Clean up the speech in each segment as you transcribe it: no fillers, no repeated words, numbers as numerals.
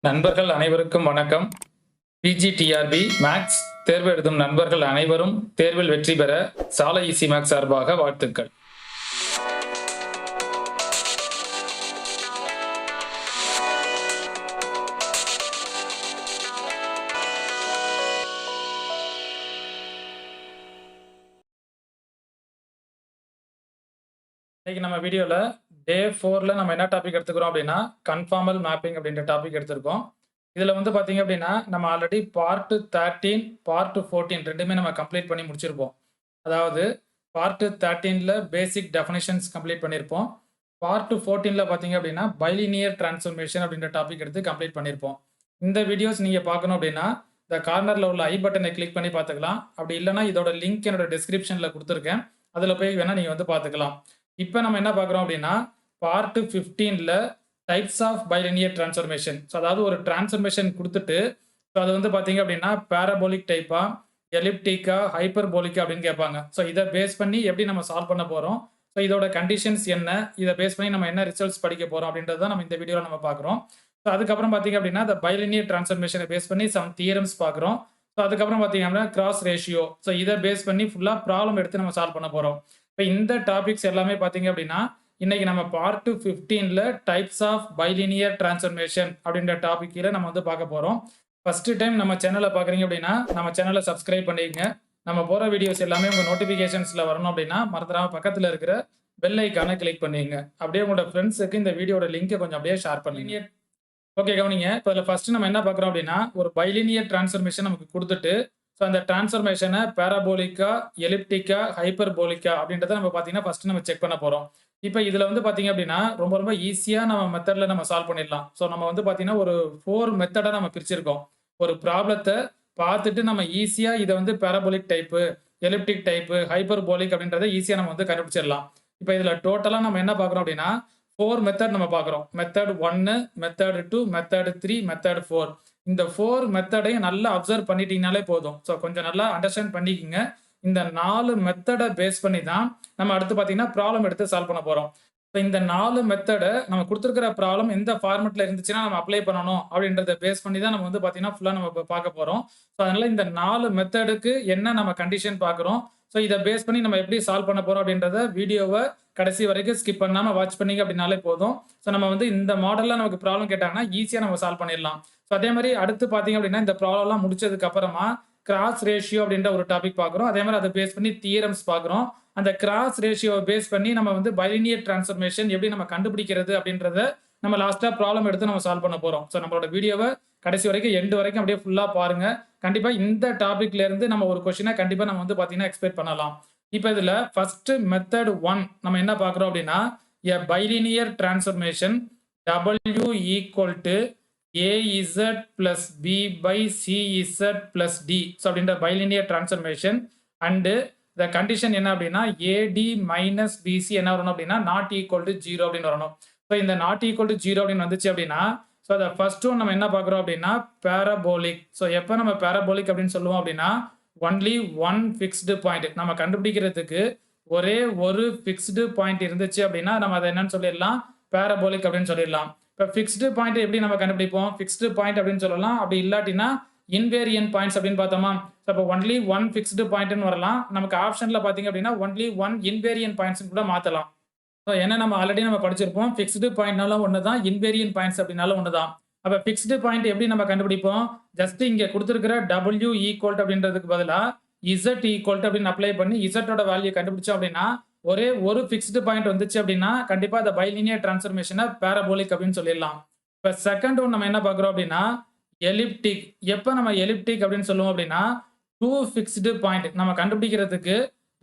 நண்பர்கள் அனைவருக்கும் வணக்கம். பிஜிடிஆர்பி மேக்ஸ் தேர்வு எழுதும் நண்பர்கள் அனைவரும் தேர்வில் வெற்றி பெற சாலை ஈசி மேக்ஸ் சார்பாக வாழ்த்துக்கள். இன்னைக்கு நம்ம வீடியோல டே 4ல நம்ம என்ன டாபிக் எடுத்துக்கிறோம் அப்படின்னா கன்ஃபார்மல் மேப்பிங் அப்படின்ற டாபிக் எடுத்திருக்கோம். இதுல வந்து பாத்தீங்க அப்படின்னா நம்ம ஆல்ரெடி பார்ட் 13 பார்ட் 14 ரெண்டுமே நம்ம கம்ப்ளீட் பண்ணி முடிச்சிருப்போம். அதாவது பார்ட் 13ல பேசிக் டெஃபினிஷன்ஸ் கம்ப்ளீட் பண்ணியிருப்போம். பார்ட் 14ல பாத்தீங்க அப்படின்னா பைலினியர் டிரான்ஸ்ஃபர்மேஷன் அப்படின்ற டாபிக் எடுத்து கம்ப்ளீட் பண்ணியிருப்போம். இந்த வீடியோஸ் நீங்க பார்க்கணும் அப்படின்னா இந்த கார்னர்ல உள்ள ஐ பட்டனை கிளிக் பண்ணி பார்த்துக்கலாம். அப்படி இல்லைன்னா இதோட லிங்க் என்னோட டிஸ்கிரிப்ஷன்ல கொடுத்துருக்கேன். அதுல போய் வேணா நீங்க வந்து பார்த்துக்கலாம். இப்போ நம்ம என்ன பார்க்குறோம் அப்படின்னா பார்ட் 15ல types of bilinear transformation. So அதாவது ஒரு டிரான்ஸ்ஃபர்மேஷன் கொடுத்துட்டு ஸோ அது வந்து பார்த்தீங்க அப்படின்னா பேராபோலிக் டைப்பா, எலிப்டிக்கா, ஹைப்பர்போலிக்கா அப்படின்னு கேட்பாங்க. ஸோ இதை பேஸ் பண்ணி எப்படி நம்ம சால்வ் பண்ண போகிறோம், ஸோ இதோட கண்டிஷன்ஸ் என்ன, இதை பேஸ் பண்ணி நம்ம என்ன ரிசல்ட்ஸ் படிக்க போகிறோம் அப்படின்றது தான் நம்ம இந்த வீடியோவில் நம்ம பார்க்குறோம். ஸோ அதுக்கப்புறம் பார்த்தீங்க அப்படின்னா இந்த பைலினியர் டிரான்ஸ்ஃபர்மேஷனை பேஸ் பண்ணி சம் தியரம்ஸ் பார்க்குறோம். ஸோ அதுக்கப்புறம் பார்த்தீங்க அப்படின்னா கிராஸ் ரேஷியோ. ஸோ இதை பேஸ் பண்ணி ஃபுல்லாக ப்ராப்ளம் எடுத்து நம்ம சால்வ் பண்ண போகிறோம். இப்போ இந்த டாபிக்ஸ் எல்லாமே பார்த்தீங்க அப்படின்னா இன்னைக்கு நம்ம பார்ட் 15ல டைப்ஸ் ஆஃப் பைலினியர் டிரான்ஸ்ஃபர்மேஷன் அப்படின்ற டாபிக்ல நம்ம வந்து பார்க்க போறோம். ஃபர்ஸ்ட் டைம் நம்ம சேனலை பார்க்குறீங்க அப்படின்னா நம்ம சேனலை சப்ஸ்கிரைப் பண்ணிக்கங்க. நம்ம போகிற வீடியோஸ் எல்லாமே உங்கள் நோட்டிஃபிகேஷன்ஸில் வரணும் அப்படின்னா மறந்துடாம பக்கத்தில் இருக்கிற பெல் ஐக்கானை கிளிக் பண்ணிக்கங்க. அப்படியே உங்களோட ஃப்ரெண்ட்ஸுக்கு இந்த வீடியோட லிங்கை கொஞ்சம் அப்படியே ஷேர் பண்ணுங்க. ஓகே, கவனிங்க. இப்போ இதில் ஃபர்ஸ்ட் நம்ம என்ன பார்க்குறோம் அப்படின்னா ஒரு பைலினியர் டிரான்ஸ்ஃபர்மேஷன் நமக்கு கொடுத்துட்டு ஸோ அந்த டிரான்ஸ்ஃபர்மேஷனை பேராபோலிக்கா, எலிப்டிக்கா, ஹைப்பர்போலிக்கா அப்படின்றத நம்ம பார்த்தீங்கன்னா ஃபர்ஸ்ட் நம்ம செக் பண்ண போகிறோம். இப்போ இதில் வந்து பார்த்தீங்க அப்படின்னா ரொம்ப ரொம்ப ஈஸியாக நம்ம மெத்தடில் நம்ம சால்வ் பண்ணிடலாம். ஸோ நம்ம வந்து பார்த்தீங்கன்னா ஒரு 4 மெத்தடாக நம்ம பிரிச்சிருக்கோம். ஒரு ப்ராப்ளத்தை பார்த்துட்டு நம்ம ஈஸியாக இதை வந்து parabolic type, elliptic type, hyperbolic அப்படின்றத ஈஸியாக நம்ம வந்து கண்டுபிடிச்சிடலாம். இப்போ இதில் டோட்டலாக நம்ம என்ன பார்க்குறோம் அப்படின்னா 4 மெத்தட் நம்ம பார்க்குறோம். Method 1, method 2, method 3, method 4. இந்த 4 மெத்தடையும் நல்லா அப்சர்வ் பண்ணிட்டீங்கனாலே போதும். ஸோ கொஞ்சம் நல்லா அண்டர்ஸ்டாண்ட் பண்ணிக்கோங்க. இந்த 4 மெத்தடை பேஸ் பண்ணி தான் நம்ம அடுத்து பார்த்தீங்கன்னா ப்ராப்ளம் எடுத்து சால்வ் பண்ண போகிறோம். ஸோ இந்த 4 மெத்தடை நம்ம கொடுத்துருக்கிற ப்ராப்ளம் எந்த ஃபார்மெட்டில் இருந்துச்சுன்னா நம்ம அப்ளை பண்ணணும் அப்படின்றத பேஸ் பண்ணி தான் நம்ம வந்து பார்த்தீங்கன்னா ஃபுல்லாக நம்ம பார்க்க போகிறோம். ஸோ அதனால இந்த 4 மெத்தடுக்கு என்ன நம்ம கண்டிஷன் பார்க்குறோம், ஸோ இதை பேஸ் பண்ணி நம்ம எப்படி சால்வ் பண்ண போகிறோம் அப்படின்றத வீடியோவை கடைசி வரைக்கும் ஸ்கிப் பண்ணாமல் வாட்ச் பண்ணிங்க அப்படின்னாலே போதும். ஸோ நம்ம வந்து இந்த மாடலில் நமக்கு ப்ராப்ளம் கேட்டாங்கன்னா ஈஸியாக நம்ம சால்வ் பண்ணிடலாம். ஸோ அதே மாதிரி அடுத்து பார்த்தீங்க அப்படின்னா இந்த ப்ராப்ளம்லாம் முடிச்சதுக்கு அப்புறமா கிராஸ் ரேஷியோ அப்படின்ற ஒரு டாபிக் பார்க்குறோம். அதே மாதிரி அதை பேஸ் பண்ணி தியரம்ஸ் பார்க்குறோம். அந்த கிராஸ் ரேஷியோவை பேஸ் பண்ணி நம்ம வந்து பைலினியர் டிரான்ஸ்ஃபர்மேஷன் எப்படி நம்ம கண்டுபிடிக்கிறது அப்படின்றத நம்ம லாஸ்ட்டாக ப்ராப்ளம் எடுத்து நம்ம சால்வ் பண்ண போகிறோம். ஸோ நம்மளோட வீடியோவை கடைசி வரைக்கும் எண்டு வரைக்கும் அப்படியே ஃபுல்லாக பாருங்க. கண்டிப்பாக இந்த டாபிக்ல இருந்து நம்ம ஒரு கொஸ்டினை கண்டிப்பாக நம்ம வந்து பார்த்தீங்கன்னா எக்ஸ்பெக்ட் பண்ணலாம். இப்போ இதில் ஃபர்ஸ்ட் மெத்தட் 1 நம்ம என்ன பார்க்குறோம் அப்படின்னா a bilinear transformation W equal to AZ plus B by CZ plus D. So அப்படின்ற bilinear transformation and the condition என்ன அப்படின்னா AD மைனஸ் BC என்ன வரணும் அப்படின்னா நாட் ஈக்குவல் டு 0 அப்படின்னு வரணும். ஸோ இந்த நாட் ஈக்குவல் டு 0 அப்படின்னு வந்துச்சு அப்படின்னா ஸோ அதை ஃபர்ஸ்ட் ஒன் நம்ம என்ன பார்க்குறோம் அப்படின்னா பேராபோலிக். ஸோ எப்போ நம்ம பேராபோலிக் அப்படின்னு சொல்லுவோம் அப்படின்னா ஒன்லி ஒன் ஃபிக்ஸ்டு பாயிண்ட் நம்ம கண்டுபிடிக்கிறதுக்கு ஒரே ஒரு ஃபிக்ஸ்டு பாயிண்ட் இருந்துச்சு அப்படின்னா நம்ம அதை என்னன்னு சொல்லிடலாம் பேராபோலிக் அப்படின்னு சொல்லிடலாம். இப்போ ஃபிக்ஸ்டு பாயிண்ட் எப்படி நம்ம கண்டுபிடிப்போம், ஃபிக்ஸ்டு பாயிண்ட் அப்படின்னு சொல்லலாம். அப்படி இல்லாட்டினா இன்வேரியன்ட் பாயிண்ட்ஸ் அப்படின்னு பார்த்தோமா, ஸோ இப்போ ஒன்லி ஒன் ஃபிக்ஸ்டு பாயிண்ட்னு வரலாம். நமக்கு ஆப்ஷனில் பார்த்தீங்க அப்படின்னா ஒன்லி ஒன் இன்வேரியன்ட் பாயிண்ட்ஸ் கூட மாற்றலாம். ஸோ ஏன்னா நம்ம ஆல்ரெடி நம்ம படிச்சிருப்போம் ஃபிக்ஸ்டு பாயிண்ட்னாலும் ஒன்று தான், இன்வேரியன்ட் பாயிண்ட்ஸ் அப்படின்னாலும் ஒன்று தான். அப்போ ஃபிக்ஸ்டு பாயிண்ட் எப்படி நம்ம கண்டுபிடிப்போம், ஜஸ்ட் இங்கே கொடுத்துருக்கிற W ஈக்குவல் அப்படின்றதுக்கு பதிலாக Z ஈக்குவல் அப்படின்னு அப்ளை பண்ணி இசட்டோட வேல்யூ கண்டுபிடிச்சோம் அப்படின்னா ஒரே ஒரு ஃபிக்ஸ்டு பாயிண்ட் வந்துச்சு அப்படின்னா கண்டிப்பாக அந்த பைலினியர் டிரான்ஸ்ஃபர்மேஷனை பேராபோலிக் அப்படின்னு சொல்லிடலாம். இப்போ செகண்ட் ஒன் நம்ம என்ன பார்க்குறோம் அப்படின்னா எலிப்டிக். எப்போ நம்ம எலிப்டிக் அப்படின்னு சொல்லுவோம் அப்படின்னா 2 ஃபிக்ஸ்டு பாயிண்ட் நம்ம கண்டுபிடிக்கிறதுக்கு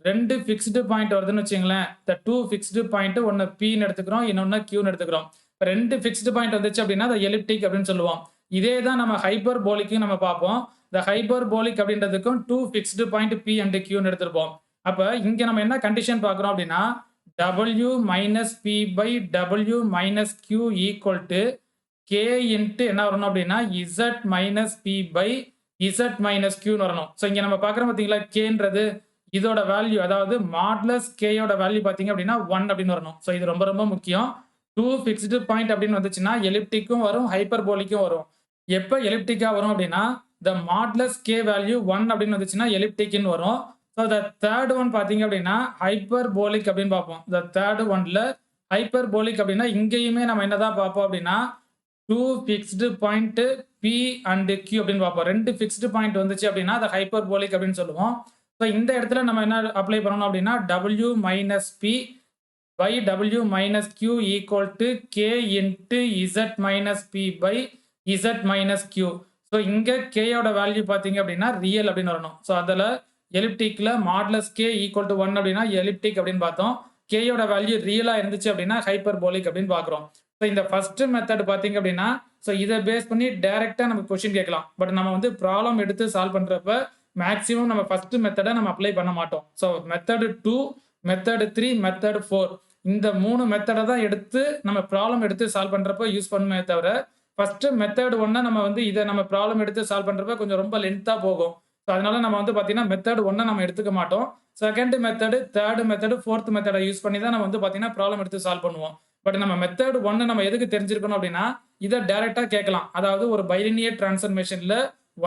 2 ஃபிக்ஸ்டு பாயிண்ட் வருதுன்னு வச்சுங்களேன். இந்த 2 ஃபிக்ஸ்டு பாயிண்ட் ஒன்று Pன்னு எடுத்துக்கிறோம், இன்னொன்று Qன்னு எடுத்துக்கிறோம். இப்போ 2 ஃபிக்ஸ்டு பாயிண்ட் வந்துச்சு அப்படின்னா அதை எலிப்டிக் அப்படின்னு சொல்லுவோம். இதே தான் நம்ம ஹைப்பர்போலிக்கும் நம்ம பார்ப்போம். இந்த ஹைப்பர்போலிக் அப்படின்றதுக்கும் 2 ஃபிக்ஸ்டு பாயிண்ட் P அண்ட் Qன்னு எடுத்திருப்போம். அப்போ இங்கே நம்ம என்ன கண்டிஷன் பார்க்குறோம் அப்படின்னா W minus P by W minus Q equal to K into என்ன வரணும் அப்படின்னா Z minus P by Z minus Qன்னு வரணும். ஸோ இங்கே நம்ம பார்க்குறோம் பார்த்தீங்களா கேன்றது இதோட வேல்யூ, அதாவது மாட்லஸ் கேயோட வேல்யூ பார்த்தீங்க அப்படின்னா 1 அப்படின்னு வரணும். ஸோ இது ரொம்ப ரொம்ப முக்கியம். 2 ஃபிக்ஸ்டு பாயிண்ட் அப்படின்னு வந்துச்சுன்னா எலிப்டிக்கும் வரும், ஹைப்பர்போலிக்கும் வரும். எப்ப எலிப்டிக்கா வரும் அப்படின்னா, த மாடுலஸ் கே வேல்யூ 1 அப்படின்னு வந்துச்சுன்னா எலிப்டிக்ன்னு வரும். ஸோ த தேர்ட் ஒன் பார்த்தீங்க அப்படின்னா, ஹைப்பர்போலிக் அப்படின்னு பார்ப்போம். த தேர்ட் ஒன்ல ஹைப்பர்போலிக் அப்படின்னா, இங்கேயுமே நம்ம என்னதான் பார்ப்போம் அப்படின்னா, 2 fixed point P and Q அப்படின்னு பார்ப்போம். 2 ஃபிக்ஸ்டு பாயிண்ட் வந்துச்சு அப்படின்னா, அத ஹைப்பர்போலிக் அப்படின்னு சொல்லுவோம். ஸோ இந்த இடத்துல நம்ம என்ன அப்ளை பண்ணணும் அப்படின்னா, W minus P by W minus Q equal to K into Z minus P by Z minus Q. So இங்க K யோட வேல்யூ பார்த்தீங்க அப்படின்னா ரியல் அப்படின்னு வரணும். ஸோ அதில் எலிப்டிக்ல மாடுலஸ் K ஈக்குவல் டு 1 அப்படின்னா எலிப்டிக் அப்படின்னு பார்த்தோம். K யோட வேல்யூ ரியலா இருந்துச்சு அப்படின்னா ஹைப்பர்போலிக் அப்படின்னு பார்க்குறோம். ஸோ இந்த ஃபர்ஸ்ட் மெத்தட் பார்த்தீங்க அப்படின்னா, ஸோ இதை பேஸ் பண்ணி டைரக்டா நமக்கு கொஸ்டின் கேட்கலாம். பட் நம்ம வந்து ப்ராப்ளம் எடுத்து சால்வ் பண்றப்ப மேக்ஸிமம் நம்ம ஃபர்ஸ்ட் மெத்தடை நம்ம அப்ளை பண்ண மாட்டோம். ஸோ மெத்தட் 2, மெத்தட் 3, மெத்தட் 4 இந்த 3 மெத்தட தான் எடுத்து நம்ம ப்ராப்ளம் எடுத்து சால்வ் பண்றப்ப யூஸ் பண்ணுமே தவிர, ஃபர்ஸ்ட் மெத்தட் 1 நம்ம வந்து இத நம்ம ப்ராப்ளம் எடுத்து சால்வ் பண்றப்ப கொஞ்சம் ரொம்ப லென்த்தா போகும். ஸோ அதனால நம்ம வந்து பார்த்தீங்கன்னா, மெத்தட் 1 நம்ம எடுத்துக்க மாட்டோம். Second method, third method, fourth method use பண்ணி தான் நம்ம வந்து பார்த்தீங்கன்னா, ப்ராப்ளம் எடுத்து சால்வ் பண்ணுவோம். பட் நம்ம மெத்தட் 1 நம்ம எதுக்கு தெரிஞ்சிருக்கணும் அப்படின்னா, இத டைரக்ட்டா கேட்கலாம். அதாவது ஒரு பைலினியர் டிரான்ஸ்ஃபர்மேஷன்ல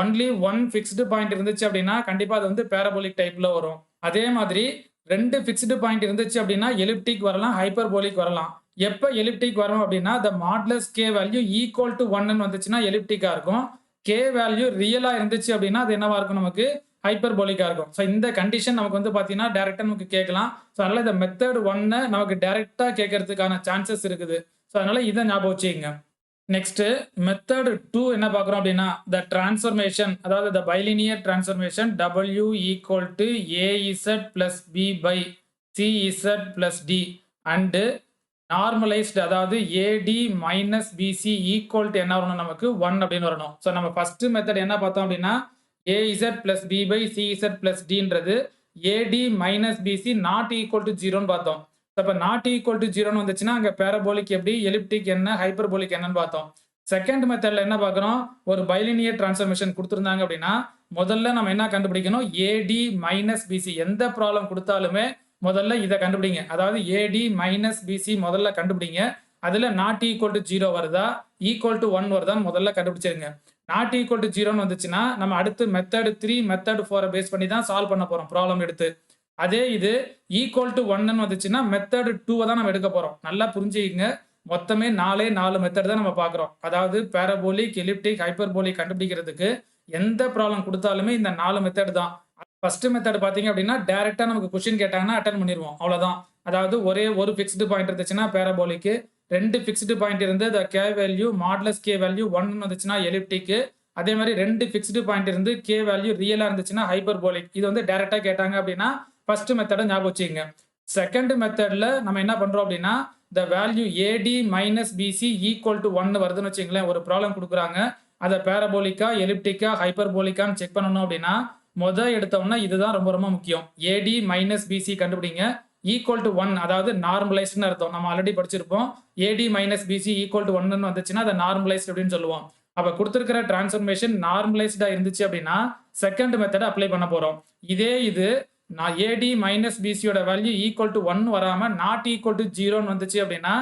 ஒன்லி 1 ஃபிக்ஸ்டு பாயிண்ட் இருந்துச்சு அப்படின்னா, கண்டிப்பா அது வந்து பாராபோலிக் டைப்ல வரும். அதே மாதிரி 2 ஃபிக்ஸ்டு பாயிண்ட் இருந்துச்சு அப்படின்னா, எலிப்டிக் வரலாம், ஹைப்பர்போலிக் வரலாம். எப்ப எலிப்டிக் வரும் அப்படின்னா, the modulus K value equal to 1ன்னு வந்துச்சுன்னா எலிப்டிக்கா இருக்கும். K வேல்யூ ரியலா இருந்துச்சு அப்படின்னா, அது என்னவா இருக்கும் நமக்கு? ஹைப்பர்போலிக்கா இருக்கும். ஸோ இந்த கண்டிஷன் நமக்கு வந்து பார்த்தீங்கன்னா, டைரக்ட்டா நமக்கு கேட்கலாம். ஸோ அதனால இந்த மெத்தட் 1 நமக்கு டைரக்ட்டா கேட்கறதுக்கான சான்சஸ் இருக்குது. ஸோ அதனால இத ஞாபகம் வச்சுக்கங்க. நெக்ஸ்ட் மெத்தட் 2 என்ன பார்க்குறோம் அப்படின்னா, த டிரான்ஸ்ஃபர்மேஷன் அதாவது the bilinear transformation W equal to AZ plus B by CZ plus D and normalised அதாவது AD minus BC equal to என்ன வரணும் நமக்கு 1 அப்படின்னு வரணும். ஸோ நம்ம ஃபர்ஸ்ட் மெத்தட் என்ன பார்த்தோம் அப்படின்னா, AZ plus B by CZ plus Dன்றது AD minus BC not equal to 0ன்னு பார்த்தோம். அப்ப நாட் ஈக்குவல் டு 0ன்னு வந்துச்சுன்னா அங்க பாராபோலிக் எப்படி, எலிப்டிக் என்ன, ஹைப்பர்போலிக் என்னன்னு பார்த்தோம். செகண்ட் மெத்தட்ல என்ன பார்க்குறோம், ஒரு பைலினியர் டிரான்ஸ்ஃபர்மேஷன் கொடுத்துருந்தாங்க அப்படின்னா, முதல்ல நம்ம என்ன கண்டுபிடிக்கணும், AD மைனஸ் BC எந்த ப்ராப்ளம் கொடுத்தாலுமே முதல்ல இதை கண்டுபிடிங்க. அதாவது AD மைனஸ் BC முதல்ல கண்டுபிடிங்க. அதுல நாட் ஈக்குவல் டு 0 வருதா, ஈக்குவல் டு 1 வருதான்னு முதல்ல கண்டுபிடிச்சிருங்க. நாட் ஈக்குவல் டு 0ன்னு வந்துச்சுன்னா நம்ம அடுத்து மெத்தட் 3, மெத்தட் 4 பேஸ் பண்ணி தான் சால்வ் பண்ண போறோம் ப்ராப்ளம் எடுத்து. அதே இது ஈக்குவல் டு 1ன்னு வந்துச்சுன்னா மெத்தட் 2 தான் நம்ம எடுக்க போறோம். நல்லா புரிஞ்சுக்கங்க. மொத்தமே 4 மெத்தட் தான் நம்ம பார்க்குறோம். அதாவது பாராபோலிக், எலிப்டிக், ஹைப்பர்போலிக் கண்டுபிடிக்கிறதுக்கு எந்த ப்ராப்ளம் கொடுத்தாலுமே இந்த 4 மெத்தட் தான். ஃபர்ஸ்ட் மெத்தட் பார்த்தீங்க அப்படின்னா, டைரக்ட்டா நமக்கு கொஸ்டின் கேட்டாங்கன்னா அட்டெண்ட் பண்ணிருவோம். அவ்வளவுதான். அதாவது ஒரே ஒரு ஃபிக்ஸ்டு பாயிண்ட் இருந்துச்சுன்னா பாராபோலிக், 2 ஃபிக்ஸ்டு பாயிண்ட் இருந்து the K value modulus K value 1ன்னு வந்துச்சுன்னா எலிப்டிக், அதே மாதிரி 2 ஃபிக்ஸ்டு பாயிண்ட் இருந்து K வேல்யூ ரியலா இருந்துச்சுன்னா ஹைப்பர்போலிக். இது வந்து டைரக்ட்டா கேட்டாங்க அப்படின்னா ஃபர்ஸ்ட் மெத்தட ஞாபகம் வச்சுக்கங்க. செகண்ட் மெத்தட்ல நம்ம என்ன பண்றோம் அப்படின்னா, the value AD minus BC equal to 1 வருதுன்னு வச்சுங்களேன். ஒரு ப்ராப்ளம் கொடுக்குறாங்க. அதை பாராபோலிக்கா, எலிப்டிக்கா, ஹைப்பர்போலிக்கான்னு செக் பண்ணணும் அப்படின்னா, எடுத்தோம்னா இதுதான் ரொம்ப ரொம்ப முக்கியம். AD மைனஸ் BC கண்டுபிடிங்க. ஈக்குவல் டு 1 அதாவது நார்மலைஸ்ட்னு அர்த்தம். நம்ம ஆல்ரெடி படிச்சிருப்போம். AD minus BC equal to 1ன்னு வந்துச்சுன்னா அதை நார்மலைஸ்ட் அப்படின்னு சொல்லுவோம். அப்ப கொடுத்திருக்கிற டிரான்ஸ்ஃபர்மேஷன் நார்மலைஸ்டா இருந்துச்சு அப்படின்னா செகண்ட் மெத்தட் அப்ளை பண்ண போறோம். இதே இது நான் AD மைனஸ் BCயோட வேல்யூ ஈக்குவல் டு 1 வராம நாட் ஈக்குவல் டு 0ன்னு வந்துச்சு அப்படின்னா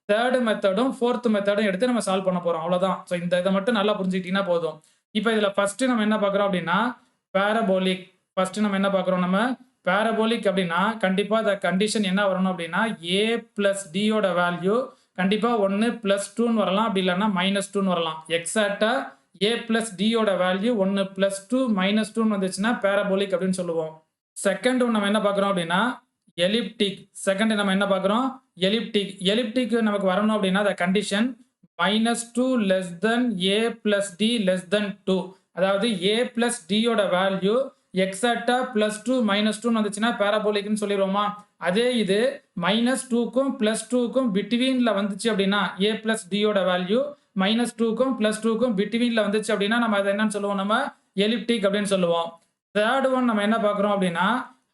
தேர்ட் மெத்தடும் ஃபோர்த் மெத்தடும் எடுத்து நம்ம சால்வ் பண்ண போறோம். அவ்வளவுதான். ஸோ இந்த இதை மட்டும் நல்லா புரிஞ்சுக்கிட்டீங்கன்னா போதும். இப்போ இதுல ஃபர்ஸ்ட் நம்ம என்ன பார்க்குறோம் அப்படின்னா, பாராபோலிக். ஃபர்ஸ்ட் நம்ம என்ன பார்க்குறோம், நம்ம பாராபோலிக் அப்படின்னா கண்டிப்பா the கண்டிஷன் என்ன வரணும் அப்படின்னா, A பிளஸ் D யோட வேல்யூ கண்டிப்பா 1 பிளஸ் 2ன்னு வரலாம். அப்படி இல்லைன்னா மைனஸ் 2ன்னு வரலாம். எக்ஸாக்டா A பிளஸ் D யோட வேல்யூ 1 பிளஸ் 2 மைனஸ் 2ன்னு வந்துச்சுன்னா பாராபோலிக் அப்படின்னு சொல்லுவோம். செகண்ட் ஒன் நம்ம என்ன பார்க்குறோம் அப்படின்னா, எலிப்டிக். செகண்ட் நம்ம என்ன பார்க்குறோம், எலிப்டிக். எலிப்டிக் நமக்கு வரணும் அப்படின்னா the condition minus 2 less than A plus D less than 2. அதாவது A பிளஸ் D யோட வேல்யூ எக்ஸாக்டா பிளஸ் 2 மைனஸ் 2 வந்துச்சுன்னா பாராபோலிக்னு சொல்லிடுவோமா. அதே இது மைனஸ் 2க்கும் பிளஸ் 2க்கும் பிட்வீன்ல வந்துச்சு அப்படின்னா A பிளஸ் D யோட வேல்யூ மைனஸ் 2க்கும் பிளஸ் 2க்கும் பிட்வீன்ல வந்துச்சு அப்படின்னா நம்ம அதை என்னன்னு சொல்லுவோம், நம்ம எலிப்டிக் அப்படின்னு சொல்லுவோம். தேர்ட் ஒன் நம்ம என்ன பார்க்குறோம் அப்படின்னா,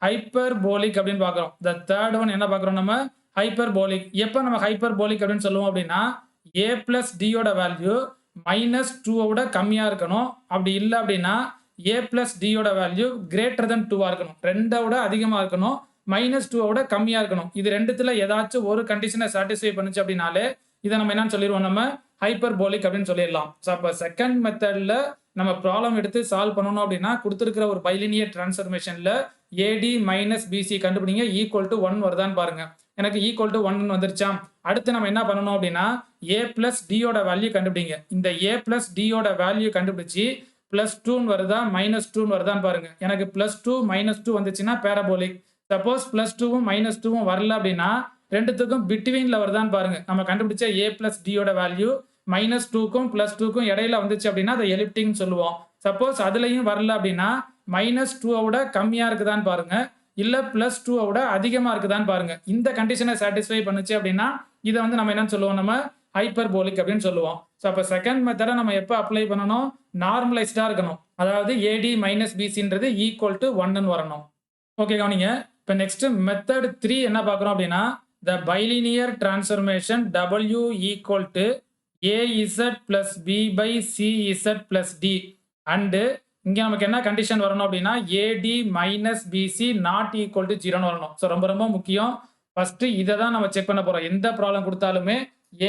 ஹைப்பர்போலிக் அப்படின்னு பார்க்குறோம். த தேர்ட் ஒன் என்ன பார்க்குறோம், நம்ம ஹைப்பர்போலிக். எப்போ நம்ம ஹைப்பர்போலிக் அப்படின்னு சொல்லுவோம் அப்படின்னா, A பிளஸ் D யோட வேல்யூ மைனஸ் 2 விட கம்மியா இருக்கணும். அப்படி இல்லை அப்படின்னா A பிளஸ் D யோட வேல்யூ கிரேட்டர் தென் 2 இருக்கணும். 2 விட அதிகமா இருக்கணும். மைனஸ் 2 விட கம்மியா இருக்கணும். இது ரெண்டுத்துல ஏதாச்சும் ஒரு கண்டிஷனை சாட்டிஸ்ஃபை பண்ணுச்சு அப்படின்னாலே இதை நம்ம என்னன்னு சொல்லிடுவோம், நம்ம ஹைப்பர்போலிக் அப்படின்னு சொல்லிடலாம். ஸோ அப்போ செகண்ட் மெத்தட்ல நம்ம ப்ராப்ளம் எடுத்து சால்வ் பண்ணணும் அப்படின்னா கொடுத்துருக்கிற ஒரு பைலினியர் டிரான்ஸ்ஃபர்மேஷன்ல ஏடி மைனஸ் பிசி கண்டுபிடிங்க ஈக்குவல் டு 1 வருதான்னு பாருங்க. எனக்கு ஈக்குவல் டு 1 வந்துருச்சா? அடுத்து நம்ம என்ன பண்ணணும் அப்படின்னா ஏ பிளஸ் டியோட வேல்யூ கண்டுபிடிங்க. இந்த ஏ பிளஸ் டியோட வேல்யூ கண்டுபிடிச்சி பிளஸ் 2 வருதா மைனஸ் 2 வருதான்னு பாருங்க. எனக்கு பிளஸ் 2 மைனஸ் 2 வந்துச்சுன்னா பேரபோலிக். சப்போஸ் பிளஸ் 2வும் மைனஸ் 2வும் வரல அப்படின்னா ரெண்டுத்துக்கும் பிட்வீன்ல வருதான்னு பாருங்க. நம்ம கண்டுபிடிச்ச ஏ பிளஸ் டியோட வேல்யூ மைனஸ் 2க்கும் பிளஸ் 2க்கும் இடையில வந்துச்சு அப்படின்னா அதை எலிப்டிக்னு சொல்லுவோம். சப்போஸ் அதுலயும் வரல அப்படின்னா மைனஸ் 2 விட கம்மியா இருக்குதான்னு பாருங்க, இல்ல பிளஸ் 2 விட அதிகமா இருக்குதான்னு பாருங்க. இந்த கண்டிஷனை சாட்டிஸ்ஃபை பண்ணுச்சு அப்படின்னா இதை வந்து நம்ம என்னன்னு சொல்லுவோம், நம்ம ஹைப்பர்போலிக் அப்படின்னு சொல்லுவோம். ஸோ அப்போ செகண்ட் மெத்தடை நம்ம எப்போ அப்ளை பண்ணணும், நார்மலைஸ்டா இருக்கணும். அதாவது ஏடி மைனஸ் பிசின்றது ஈக்குவல் டு 1ன்னு வரணும். ஓகே கவனிங்க. இப்போ நெக்ஸ்ட் மெத்தட் 3 என்ன பார்க்குறோம் அப்படின்னா the bilinear transformation W equal to AZ plus B by CZ plus D and இங்க நமக்கு என்ன கண்டிஷன் வரணும் அப்படின்னா AD minus BC not equal to 0 வரணும். ஸோ ரொம்ப ரொம்ப முக்கியம். ஃபர்ஸ்ட் இதை தான் நம்ம செக் பண்ண போறோம். எந்த ப்ராப்ளம் கொடுத்தாலுமே